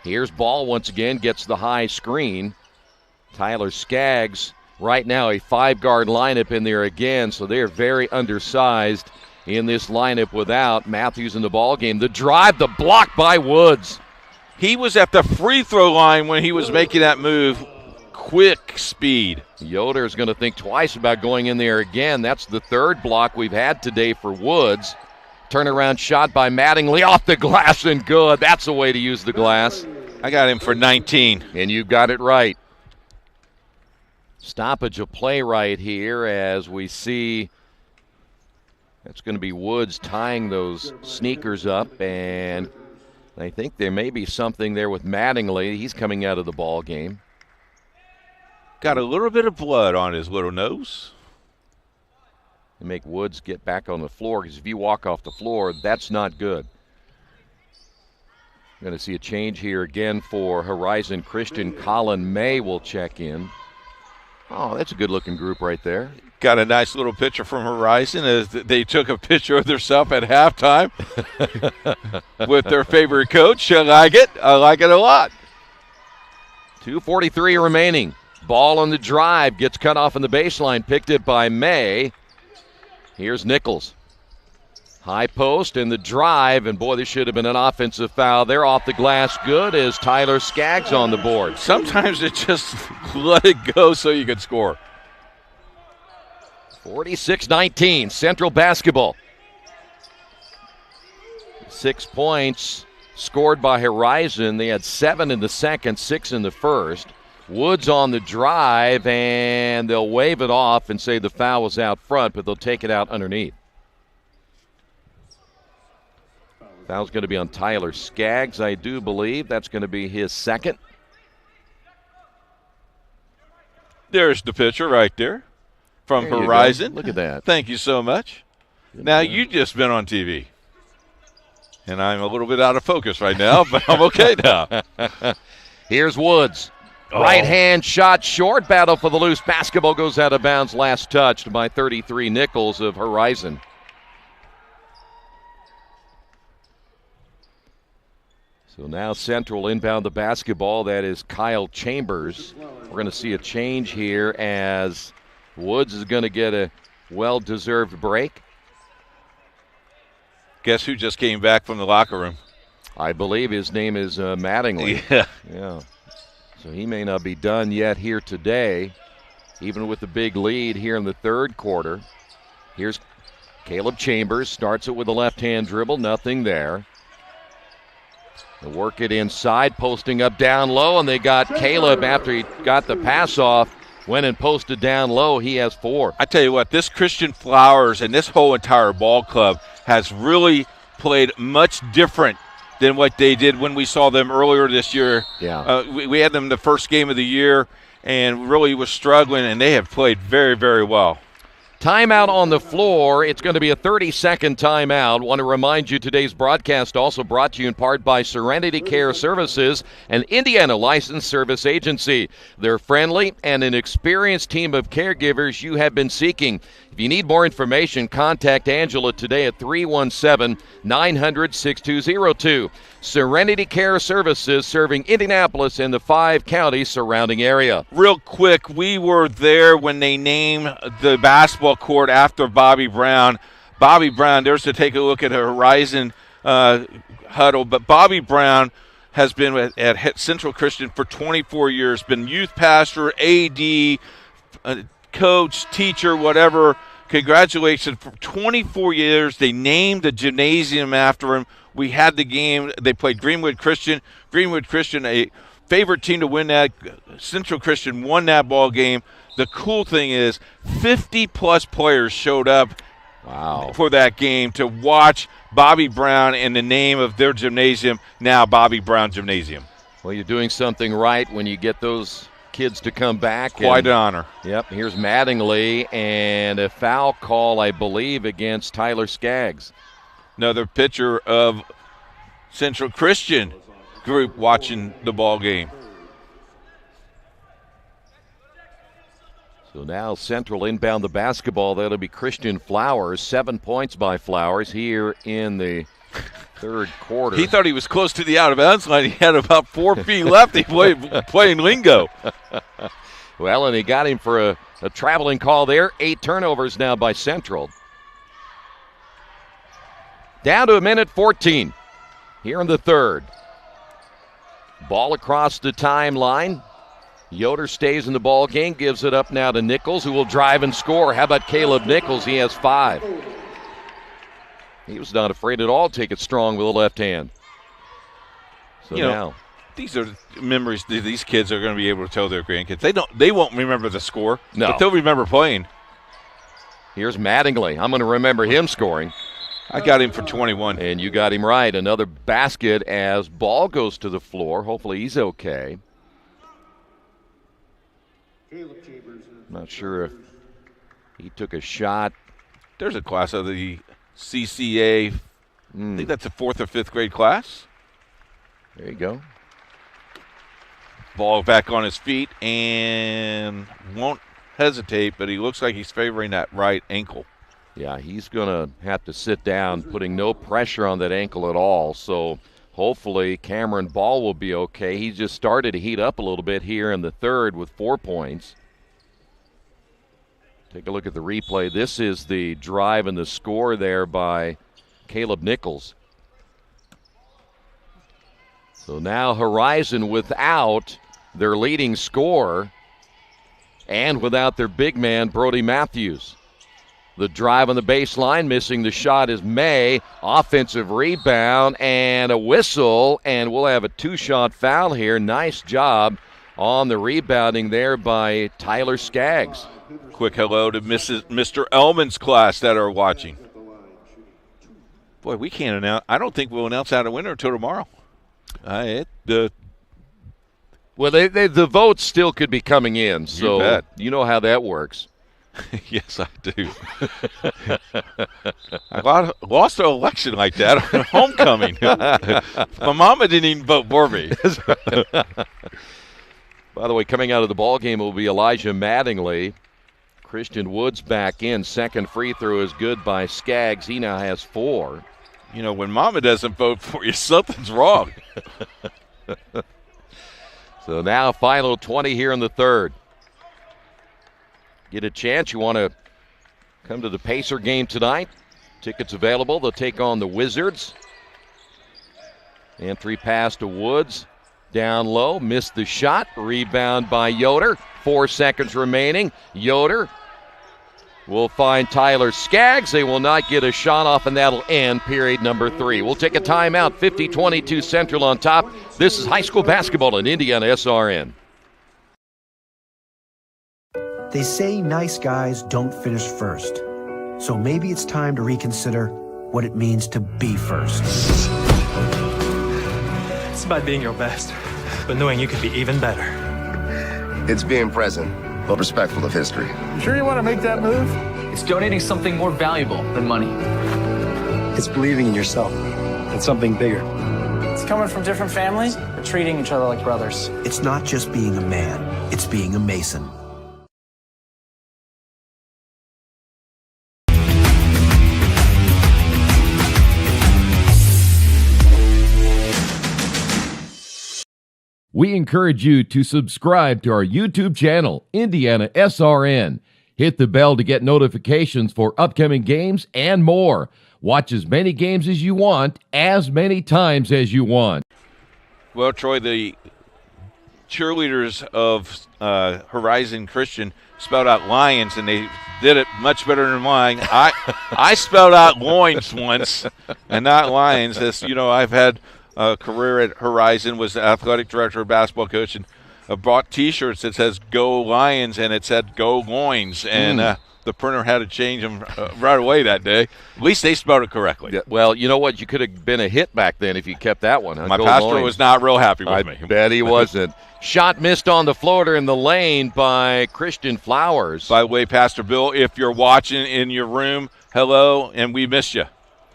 Here's Ball once again, gets the high screen. Tyler Skaggs, right now a 5-guard lineup in there again, so they're very undersized in this lineup without Matthews in the ball game. The drive, the block by Woods. He was at the free throw line when he was making that move. Quick speed. Yoder's going to think twice about going in there again. That's the 3rd block we've had today for Woods. Turnaround shot by Mattingly off the glass and good. That's the way to use the glass. I got him for 19. And you got it right. Stoppage of play right here as we see that's going to be Woods tying those sneakers up, and I think there may be something there with Mattingly. He's coming out of the ball game. Got a little bit of blood on his little nose. To make Woods get back on the floor, because if you walk off the floor, that's not good. Going to see a change here again for Horizon Christian. Colin May will check in. Oh, that's a good-looking group right there. Got a nice little picture from Horizon as they took a picture of themselves at halftime with their favorite coach. I like it. I like it a lot. 2:43 remaining. Ball on the drive. Gets cut off in the baseline. Picked it by May. Here's Nichols. High post and the drive, and boy, this should have been an offensive foul. They're off the glass good as Tyler Skaggs on the board. Sometimes it just let it go so you can score. 46-19, Central basketball. 6 points scored by Horizon. They had 7 in the second, 6 in the first. Woods on the drive, and they'll wave it off and say the foul was out front, but they'll take it out underneath. Foul's going to be on Tyler Skaggs, I do believe. That's going to be his second. There's the picture right there from Horizon. Look at that. Thank you so much. Now, you've just been on TV. And I'm a little bit out of focus right now, but I'm okay now. Here's Woods. Right hand shot short. Battle for the loose. Basketball goes out of bounds. Last touched by 33 Nichols of Horizon. So now Central inbound the basketball. That is Kyle Chambers. We're going to see a change here as Woods is going to get a well-deserved break. Guess who just came back from the locker room? I believe his name is Mattingly. Yeah. So he may not be done yet here today, even with the big lead here in the third quarter. Here's Caleb Chambers. Starts it with a left-hand dribble. Nothing there. They work it inside, posting up down low, and they got Caleb after he got the pass off, went and posted down low. He has 4. I tell you what, this Christian Flowers and this whole entire ball club has really played much different than what they did when we saw them earlier this year. Yeah. We had them the first game of the year and really was struggling, and they have played very, very well. Timeout on the floor. It's going to be a 30-second timeout. Want to remind you today's broadcast also brought to you in part by Serenity Care Services, an Indiana licensed service agency. They're friendly and an experienced team of caregivers you have been seeking. If you need more information, contact Angela today at 317-900-6202. Serenity Care Services, serving Indianapolis and the 5 counties surrounding area. Real quick, we were there when they named the basketball court after Bobby Brown. Bobby Brown, there's to take a look at a Horizon huddle, but Bobby Brown has been at Central Christian for 24 years, been youth pastor, AD, coach, teacher, whatever. Congratulations. For 24 years, they named the gymnasium after him. We had the game. They played Greenwood Christian. Greenwood Christian, a favorite team to win that. Central Christian won that ball game. The cool thing is 50-plus players showed up for that game to watch Bobby Brown in the name of their gymnasium, now Bobby Brown Gymnasium. Well, you're doing something right when you get those kids to come back. Quite an honor. Yep, here's Mattingly, and a foul call, I believe, against Tyler Skaggs. Another pitcher of Central Christian group watching the ball game. So now Central inbound the basketball. That'll be Christian Flowers. 7 points by Flowers here in the third quarter. He thought he was close to the out-of-bounds line. He had about 4 feet left. He playing lingo. Well, and he got him for a traveling call there. 8 turnovers now by Central. Down to a minute 14 here in the third. Ball across the timeline. Yoder stays in the ball game, gives it up now to Nichols, who will drive and score. How about Caleb Nichols? He has 5. He was not afraid at all to take it strong with the left hand. So now these are memories these kids are going to be able to tell their grandkids. They won't remember the score, but they'll remember playing. Here's Mattingly. I'm going to remember him scoring. I got him for 21. And you got him right. Another basket as ball goes to the floor. Hopefully he's okay. Not sure if he took a shot. There's a class of the CCA. I think that's a 4th or 5th grade class. There you go. Ball back on his feet and won't hesitate, but he looks like he's favoring that right ankle. Yeah, he's going to have to sit down, putting no pressure on that ankle at all. So hopefully Cameron Ball will be okay. He just started to heat up a little bit here in the third with 4 points. Take a look at the replay. This is the drive and the score there by Caleb Nichols. So now Horizon without their leading scorer and without their big man, Brody Matthews. The drive on the baseline, missing the shot is May. Offensive rebound and a whistle, and we'll have a 2-shot foul here. Nice job on the rebounding there by Tyler Skaggs. Quick hello to Mr. Elman's class that are watching. Boy, we can't announce. I don't think we'll announce out a winner until tomorrow. The votes still could be coming in, so you know how that works. Yes, I do. I lost an election like that on homecoming. My mama didn't even vote for me. By the way, coming out of the ball game will be Elijah Mattingly. Christian Woods back in. Second free throw is good by Skaggs. He now has 4. You know, when mama doesn't vote for you, something's wrong. So now final 20 here in the third. Get a chance. You want to come to the Pacer game tonight. Tickets available. They'll take on the Wizards. Entry pass to Woods. Down low. Missed the shot. Rebound by Yoder. 4 seconds remaining. Yoder will find Tyler Skaggs. They will not get a shot off, and that'll end period number 3. We'll take a timeout. 50-22 Central on top. This is high school basketball in IndianaSRN. They say nice guys don't finish first. So maybe it's time to reconsider what it means to be first. It's about being your best, but knowing you could be even better. It's being present, but respectful of history. Sure you want to make that move? It's donating something more valuable than money. It's believing in yourself and something bigger. It's coming from different families, but treating each other like brothers. It's not just being a man, it's being a Mason. We encourage you to subscribe to our YouTube channel, IndianaSRN. Hit the bell to get notifications for upcoming games and more. Watch as many games as you want, as many times as you want. Well, Troy, the cheerleaders of Horizon Christian spelled out Lions, and they did it much better than mine. I spelled out loins once and not Lions. As you know, I've had a career at Horizon, was the athletic director, basketball coach, and bought T-shirts that says "Go Lions" and it said "Go Loins," and the printer had to change them right away that day. At least they spelled it correctly. Yeah, well, you know what? You could have been a hit back then if you kept that one. Huh? My Go pastor Loins. was not real happy with me. I bet he wasn't. Shot missed on the floater in the lane by Christian Flowers. By the way, Pastor Bill, if you're watching in your room, hello, and we missed you.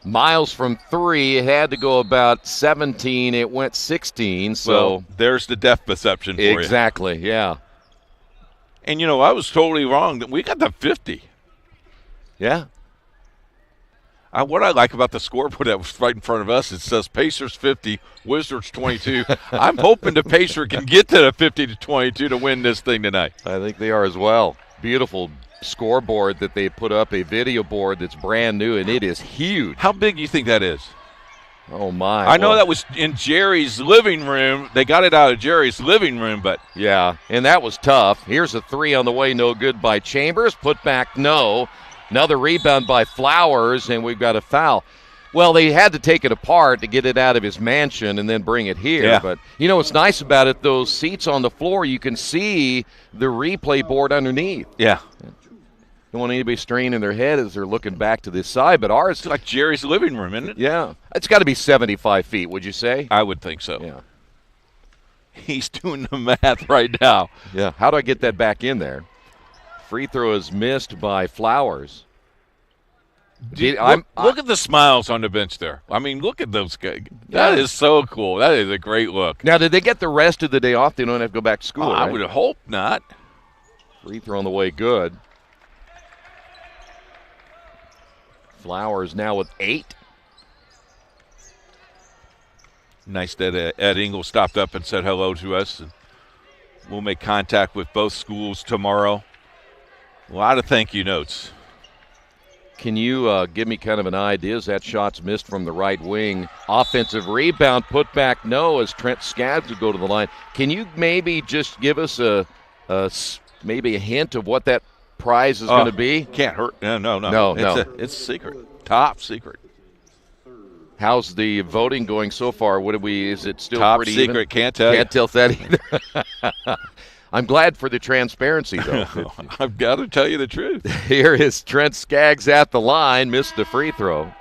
Miles from 3, it had to go about 17. It went 16. So well, there's the depth perception for you. Exactly, yeah. And, you know, I was totally wrong. We got the 50. Yeah. What I like about the scoreboard that was right in front of us, it says Pacers 50, Wizards 22. I'm hoping the Pacers can get to the 50 to 22 to win this thing tonight. I think they are as well. Beautiful scoreboard that they put up, a video board that's brand new, and it is huge. How big do you think that is? Oh, my. I know that was in Jerry's living room. They got it out of Jerry's living room, but. Yeah, and that was tough. Here's a 3 on the way, no good by Chambers. Put back, no. Another rebound by Flowers, and we've got a foul. Well, they had to take it apart to get it out of his mansion and then bring it here. Yeah. But, you know what's nice about it, those seats on the floor, you can see the replay board underneath. Yeah. Don't want anybody straining their head as they're looking back to this side, but ours. It's like Jerry's living room, isn't it? Yeah. It's got to be 75 feet, would you say? I would think so. Yeah. He's doing the math right now. Yeah. How do I get that back in there? Free throw is missed by Flowers. Look at the smiles on the bench there. I mean, look at those guys. That is so cool. That is a great look. Now, did they get the rest of the day off? They don't have to go back to school, right? I would hope not. Free throw on the way, good. Flowers now with 8. Nice that Ed Engel stopped up and said hello to us. And we'll make contact with both schools tomorrow. A lot of thank you notes. Can you give me kind of an idea as that shot's missed from the right wing? Offensive rebound, put back, no, as Trent Skaggs would go to the line. Can you maybe just give us maybe a hint of what that prize is going to be? Can't hurt. No. It's secret. Top secret. How's the voting going so far? Is it still top pretty secret? Even? Can't tell. Can't tell that either. I'm glad for the transparency, though. I've got to tell you the truth. Here is Trent Skaggs at the line, missed the free throw.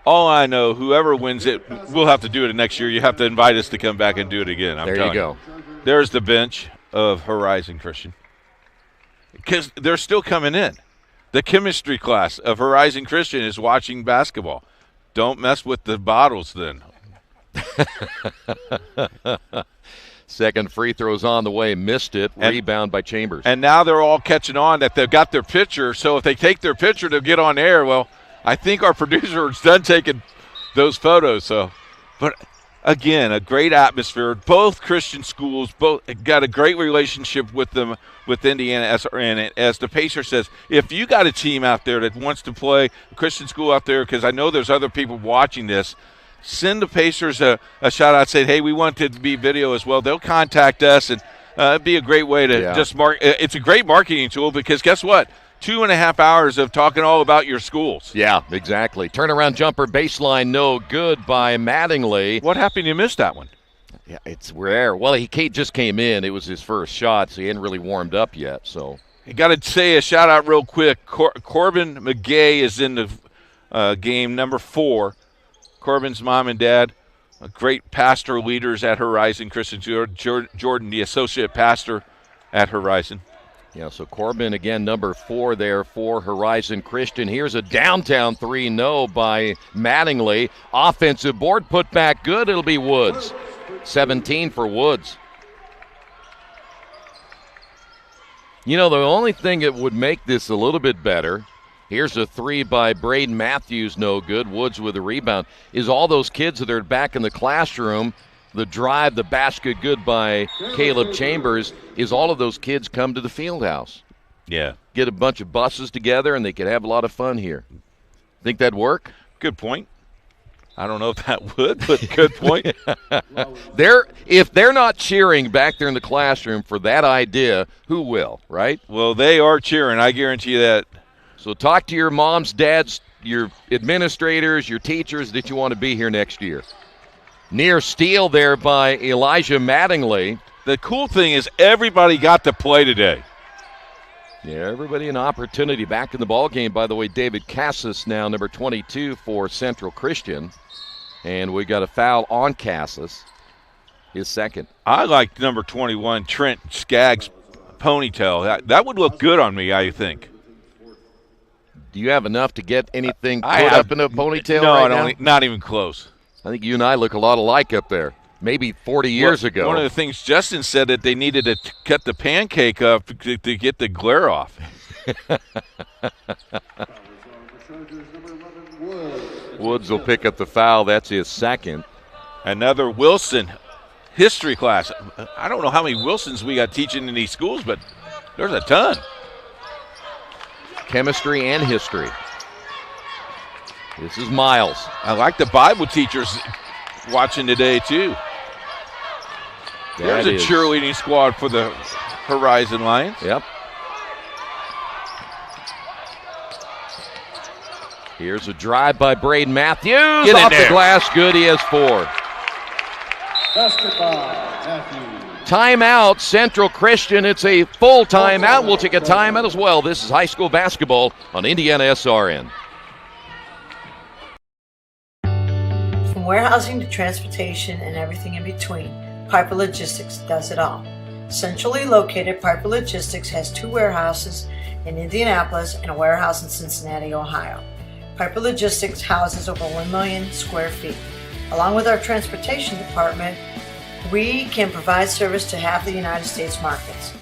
All I know, whoever wins it, we'll have to do it next year. You have to invite us to come back and do it again. There you go. There's the bench of Horizon Christian. Because they're still coming in. The chemistry class of Horizon Christian is watching basketball. Don't mess with the bottles then. Second free throw's on the way, missed it. Rebound by Chambers. And now they're all catching on that they've got their picture. So if they take their picture, they'll get on air. Well, I think our producer is done taking those photos. But again, a great atmosphere. Both Christian schools both got a great relationship with them, with IndianaSRN. As the Pacer says, if you got a team out there that wants to play a Christian school out there, because I know there's other people watching this, send the Pacers a shout out saying, hey, we want it to be video as well. They'll contact us, and it'd be a great way to just mark. It's a great marketing tool because guess what? 2.5 hours of talking all about your schools. Yeah, exactly. Turnaround jumper, baseline, no good by Mattingly. What happened? You missed that one. Yeah, we're there. Well, he just came in. It was his first shot, so he hadn't really warmed up yet. So you got to say a shout out real quick. Corbin McGay is in the game, number 4. Corbin's mom and dad, great pastor leaders at Horizon Christian. Jordan, the associate pastor at Horizon. Yeah, so Corbin again, number 4 there for Horizon Christian. Here's a downtown 3, no by Mattingly. Offensive board put back good. It'll be Woods. 17 for Woods. You know, the only thing that would make this a little bit better, here's a 3 by Braden Matthews, no good. Woods with a rebound, is all those kids that are back in the classroom. The drive, the basket good by Caleb Chambers, is all of those kids come to the field house. Yeah. Get a bunch of buses together, and they could have a lot of fun here. Think that'd work? Good point. I don't know if that would, but good point. If they're not cheering back there in the classroom for that idea, who will, right? Well, they are cheering. I guarantee you that. So talk to your moms, dads, your administrators, your teachers that you want to be here next year. Near steal there by Elijah Mattingly. The cool thing is everybody got to play today. Yeah, everybody an opportunity back in the ball game. By the way, David Cassis now, number 22 for Central Christian. And we got a foul on Cassis, his second. I like number 21, Trent Skaggs' ponytail. That would look good on me, I think. Do you have enough to get anything put up in a ponytail right now? No, not even close. I think you and I look a lot alike up there. Maybe 40 years ago. One of the things Justin said that they needed to cut the pancake up to get the glare off. Woods will pick up the foul. That's his second. Another Wilson history class. I don't know how many Wilsons we got teaching in these schools, but there's a ton. Chemistry and history. This is Miles. I like the Bible teachers watching today, too. There's a cheerleading squad for the Horizon Lions. Yep. Here's a drive by Braden Matthews. Off the glass. Good. He has 4. Basketball, Matthews. Timeout, Central Christian. It's a full timeout. We'll take a timeout as well. This is high school basketball on IndianaSRN. From warehousing to transportation and everything in between, Piper Logistics does it all. Centrally located, Piper Logistics has 2 warehouses in Indianapolis and a warehouse in Cincinnati, Ohio. Piper Logistics houses over 1 million square feet. Along with our transportation department, we can provide service to half the United States markets.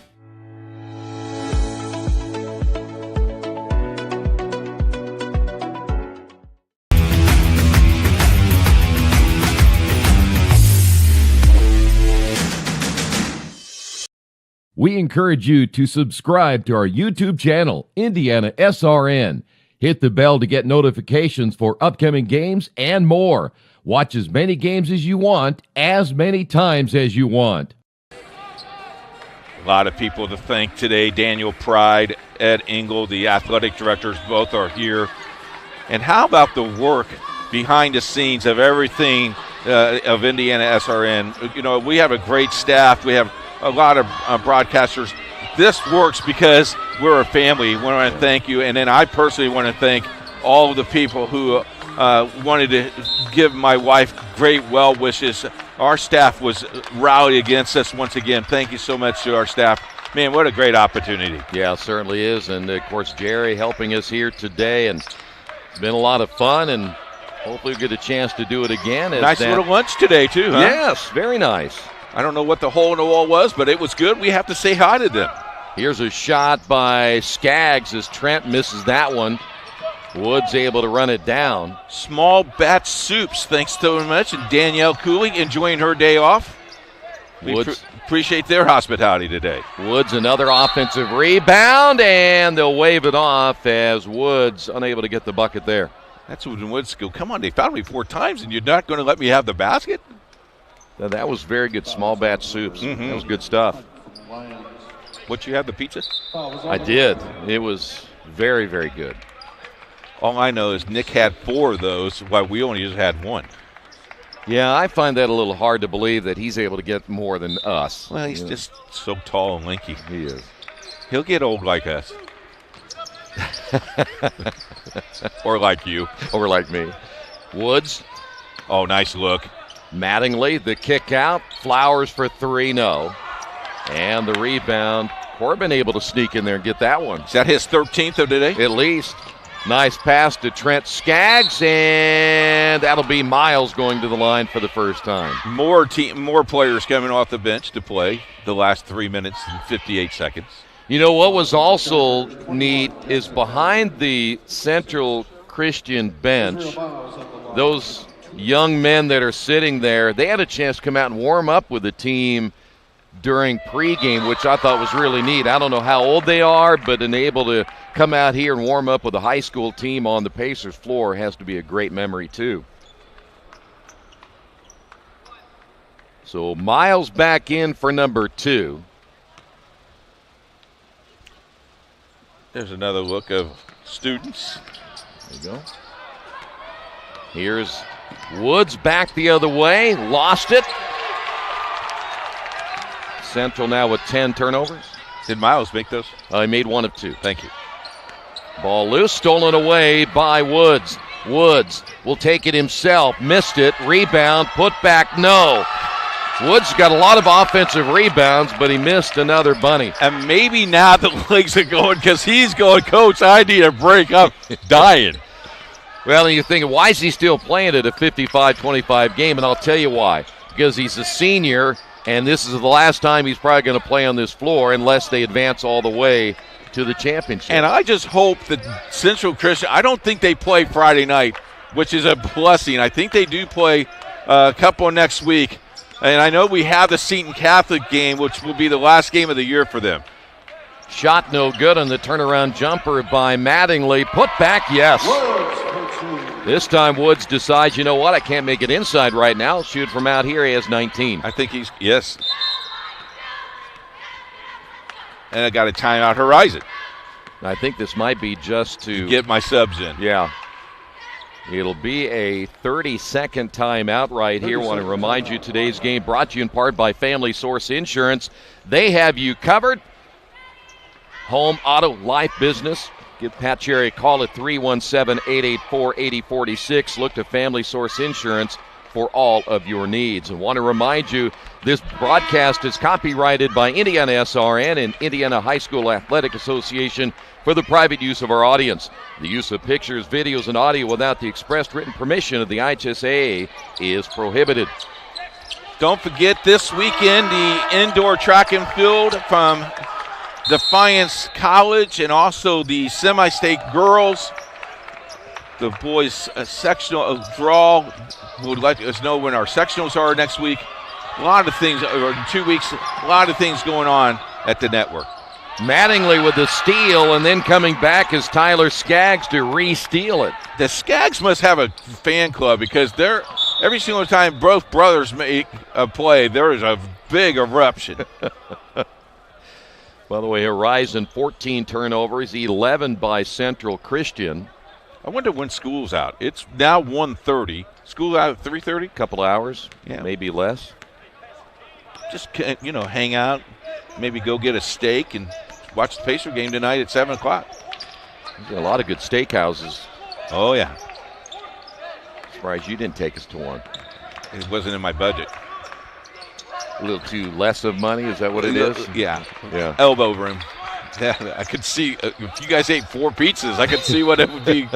We encourage you to subscribe to our YouTube channel, IndianaSRN. Hit the bell to get notifications for upcoming games and more. Watch as many games as you want, as many times as you want. A lot of people to thank today. Daniel Pride, Ed Engel, the athletic directors, both are here. And how about the work behind the scenes of everything of IndianaSRN? You know, we have a great staff. We have a lot of broadcasters. This works because we're a family. We want to thank you. And then I personally want to thank all of the people who wanted to give my wife great well wishes. Our staff was rowdy against us once again. Thank you so much to our staff. Man, what a great opportunity. Yeah, it certainly is. And, of course, Jerry helping us here today. And it's been a lot of fun, and hopefully we'll get a chance to do it again. Nice little lunch today, too, huh? Yes, very nice. I don't know what the hole in the wall was, but it was good. We have to say hi to them. Here's a shot by Skaggs as Trent misses that one. Woods able to run it down. Small batch soups, thanks so much. And Danielle Cooley enjoying her day off. We appreciate their hospitality today. Woods another offensive rebound, and they'll wave it off as Woods unable to get the bucket there. That's when Woods go, come on, they fouled me 4 times, and you're not going to let me have the basket? Now, that was very good small batch soups. That was good stuff. What, you had the pizza? I did. It was very, very good. All I know is Nick had 4 of those, while we only just had 1. Yeah, I find that a little hard to believe that he's able to get more than us. Well, he's just so tall and lanky. He is. He'll get old like us. Or like you. Or like me. Woods. Oh, nice look. Mattingly, the kick out. Flowers for 3, no. And the rebound, Corbin able to sneak in there and get that one. Is that his 13th of today? At least. Nice pass to Trent Skaggs, and that'll be Miles going to the line for the first time. More players coming off the bench to play the last 3 minutes and 58 seconds. You know what was also neat is behind the Central Christian bench, those young men that are sitting there, they had a chance to come out and warm up with the team during pregame, which I thought was really neat. I don't know how old they are, but able to come out here and warm up with a high school team on the Pacers floor has to be a great memory too. So Miles back in for number 2. There's another look of students. There you go. Here's Woods back the other way, lost it. Central now with 10 turnovers. Did Miles make those? He made 1 of 2. Thank you. Ball loose, stolen away by Woods. Woods will take it himself, missed it, rebound, put back, no. Woods got a lot of offensive rebounds, but he missed another bunny. And maybe now the legs are going because he's going, Coach, I need a break. I'm dying. Well, and you're thinking, why is he still playing at a 55-25 game? And I'll tell you why. Because he's a senior, and this is the last time he's probably going to play on this floor unless they advance all the way to the championship. And I just hope that Central Christian, I don't think they play Friday night, which is a blessing. I think they do play a couple next week. And I know we have the Seton Catholic game, which will be the last game of the year for them. Shot no good on the turnaround jumper by Mattingly. Put back, yes. This time Woods decides, you know what, I can't make it inside right now. I'll shoot from out here. He has 19. I think yes. And I got a timeout Horizon. I think this might be just to get my subs in. Yeah. It'll be a 30-second timeout right here. I want to remind you today's game brought to you in part by Family Source Insurance. They have you covered. Home, auto, life, business. Give Pat Cherry a call at 317-884-8046. Look to Family Source Insurance for all of your needs. And want to remind you, this broadcast is copyrighted by IndianaSRN and Indiana High School Athletic Association for the private use of our audience. The use of pictures, videos, and audio without the expressed written permission of the IHSAA is prohibited. Don't forget this weekend the indoor track and field from Defiance College and also the semi-state girls. The boys sectional draw would let us know when our sectionals are next week. A lot of things, or 2 weeks, a lot of things going on at the network. Mattingly with the steal, and then coming back is Tyler Skaggs to re-steal it. The Skaggs must have a fan club because they're every single time both brothers make a play, there is a big eruption. By the way, Horizon 14 turnovers, 11 by Central Christian. I wonder when school's out. It's now 1:30. School out at 3:30? Couple hours, maybe less. Just, hang out, maybe go get a steak and watch the Pacer game tonight at 7 o'clock. There's a lot of good steakhouses. Oh, yeah. Surprised you didn't take us to one. It wasn't in my budget. A little too less of money, is that what it is? Yeah. Yeah. Elbow room. Yeah, I could see, if you guys ate 4 pizzas, I could see what it would be.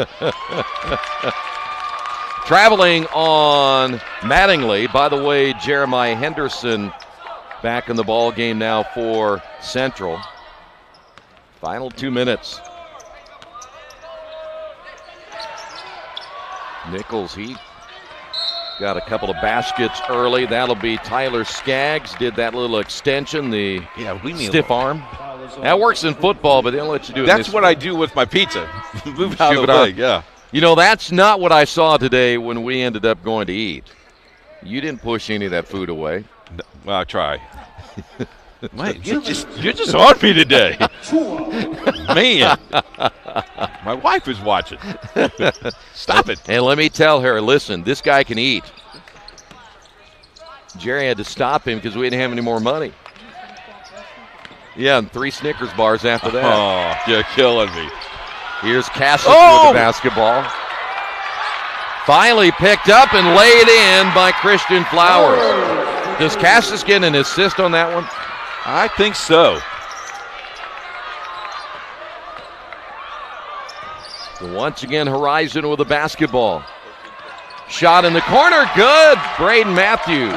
Traveling on Mattingly. By the way, Jeremiah Henderson back in the ball game now for Central. Final 2 minutes. Nichols, he got a couple of baskets early. That'll be Tyler Skaggs. Did that little extension, the stiff arm. That works in football, but they don't let you do it. That's what I do with my pizza. Move out of the way, yeah. You know, that's not what I saw today when we ended up going to eat. You didn't push any of that food away. No, well, I try. Man, you're just on me today. Man. My wife is watching. Stop it. And let me tell her, listen, this guy can eat. Jerry had to stop him because we didn't have any more money. Yeah, and 3 Snickers bars after that. Oh, you're killing me. Here's Cassius with the basketball. Finally picked up and laid in by Christian Flowers. Does Cassius get an assist on that one? I think so. So once again, Horizon with the basketball. Shot in the corner, good. Braden Matthews.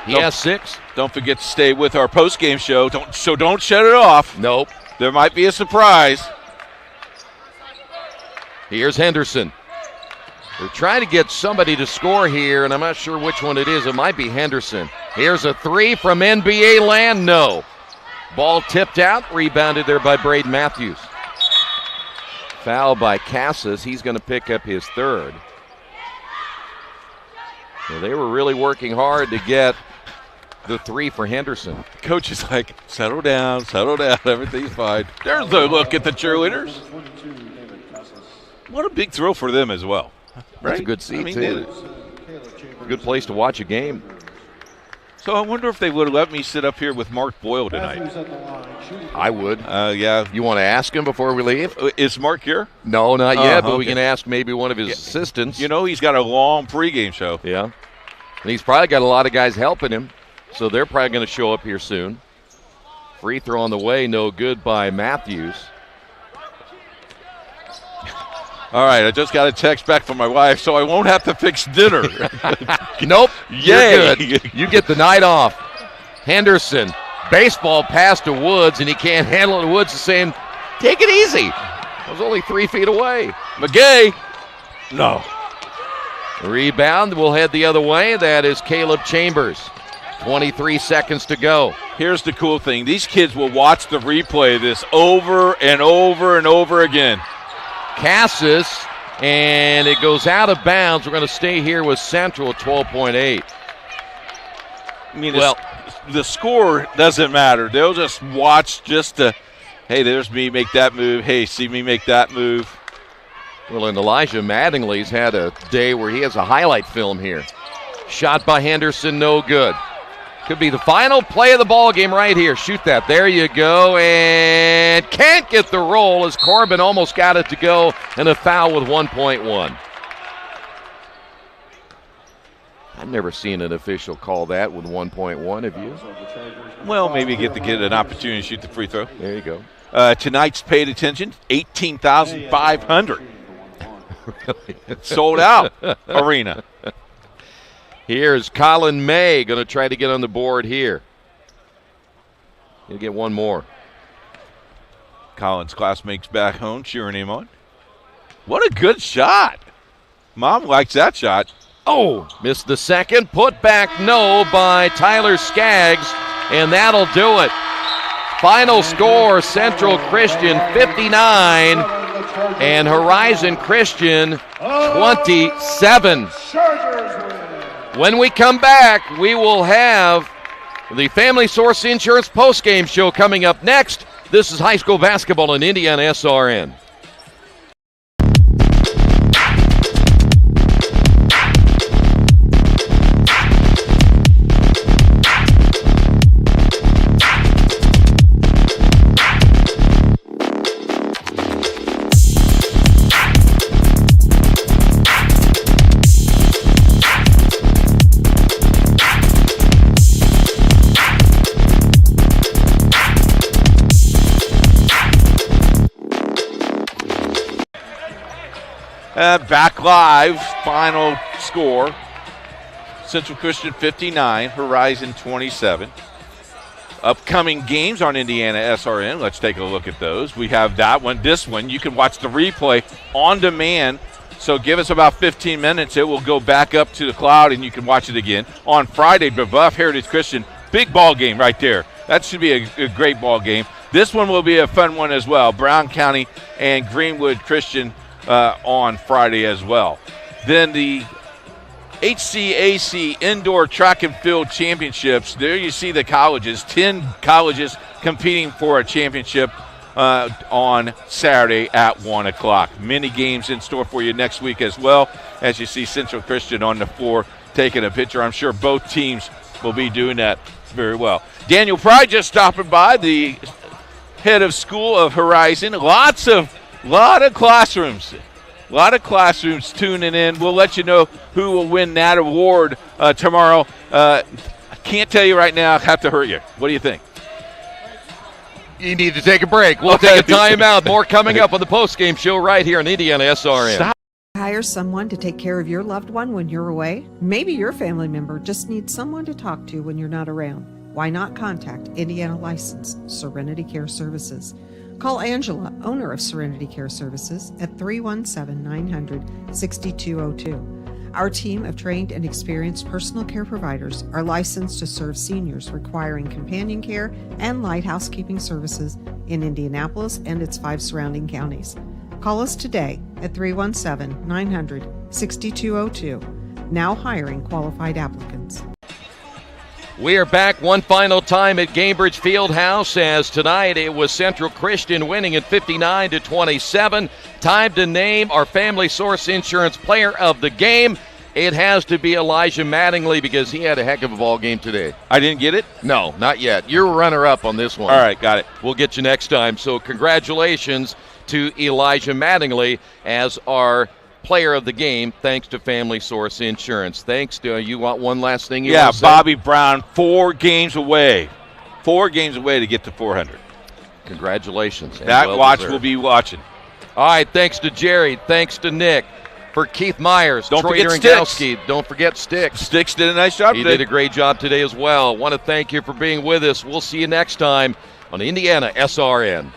He has 6. Don't forget to stay with our post-game show. Don't shut it off. Nope. There might be a surprise. Here's Henderson. They're trying to get somebody to score here, and I'm not sure which one it is. It might be Henderson. Here's a 3 from NBA land. No. Ball tipped out, rebounded there by Braden Matthews. Foul by Cassis. He's going to pick up his 3rd. Well, they were really working hard to get the 3 for Henderson. Coach is like, settle down, everything's fine. There's a look at the cheerleaders. What a big thrill for them as well. Right? That's a good seat, too. Good place to watch a game. So I wonder if they would have let me sit up here with Mark Boyle tonight. I would. Yeah. You want to ask him before we leave? Is Mark here? No, not yet, but we can ask maybe one of his assistants. You know, he's got a long pregame show. Yeah. And he's probably got a lot of guys helping him, so they're probably going to show up here soon. Free throw on the way, no good by Matthews. All right, I just got a text back from my wife, so I won't have to fix dinner. Nope. Yay. You're good. You get the night off. Henderson, baseball pass to Woods, and he can't handle it. Woods is saying, take it easy. I was only 3 feet away. McGay. No. Rebound will head the other way. That is Caleb Chambers. 23 seconds to go. Here's the cool thing. These kids will watch the replay of this over and over and over again. Cassis, and it goes out of bounds. We're going to stay here with Central at 12.8. I mean, the score doesn't matter. They'll just watch just to, hey, there's me make that move. Hey, see me make that move. Well, and Elijah Mattingly's had a day where he has a highlight film here. Shot by Henderson, no good. Could be the final play of the ball game right here. Shoot that. There you go. And can't get the roll as Corbin almost got it to go, and a foul with 1.1. I've never seen an official call that with 1.1. Have you? Well, maybe get an opportunity to shoot the free throw. There you go. Tonight's paid attention, 18,500. Sold out arena. Here's Colin May going to try to get on the board here. He'll get one more. Colin's classmates back home cheering him on. What a good shot. Mom likes that shot. Oh, missed the second. Put back no by Tyler Skaggs, and that'll do it. Final score, Central Christian 59 and Horizon Christian 27. When we come back, we will have the Family Source Insurance postgame show coming up next. This is high school basketball on IndianaSRN. Back live, final score. Central Christian 59, Horizon 27. Upcoming games on IndianaSRN. Let's take a look at those. We have that one, this one. You can watch the replay on demand. So give us about 15 minutes. It will go back up to the cloud, and you can watch it again. On Friday, Brebeuf Heritage Christian. Big ball game right there. That should be a great ball game. This one will be a fun one as well. Brown County and Greenwood Christian on Friday as well. Then the IHSAA Indoor Track and Field Championships. There you see the colleges, 10 colleges competing for a championship on Saturday at 1 o'clock. Many games in store for you next week as well, as you see Central Christian on the floor taking a picture. I'm sure both teams will be doing that very well. Daniel Pry just stopping by, the head of school of Horizon. Lot of classrooms. A lot of classrooms tuning in. We'll let you know who will win that award tomorrow. I can't tell you right now. I have to hurt you. What do you think? You need to take a break. We'll take a timeout. More coming up on the postgame show right here on IndianaSRN. Stop. Hire someone to take care of your loved one when you're away? Maybe your family member just needs someone to talk to when you're not around. Why not contact Indiana licensed Serenity Care Services? Call Angela, owner of Serenity Care Services, at 317-900-6202. Our team of trained and experienced personal care providers are licensed to serve seniors requiring companion care and light housekeeping services in Indianapolis and its 5 surrounding counties. Call us today at 317-900-6202. Now hiring qualified applicants. We are back one final time at Gamebridge Fieldhouse, as tonight it was Central Christian winning at 59-27. Time to name our Family Source Insurance Player of the Game. It has to be Elijah Mattingly because he had a heck of a ball game today. I didn't get it? No, not yet. You're runner-up on this one. All right, got it. We'll get you next time. So congratulations to Elijah Mattingly as our player of the game, thanks to Family Source Insurance. Thanks to, you want one last thing you want to say? Bobby Brown, 4 games away. 4 games away to get to 400. Congratulations. That watch will be watching. All right, thanks to Jerry. Thanks to Nick. For Keith Myers, don't Troy forget Rangowski. Don't forget Sticks. Sticks did a nice job today. He did a great job today as well. Want to thank you for being with us. We'll see you next time on IndianaSRN.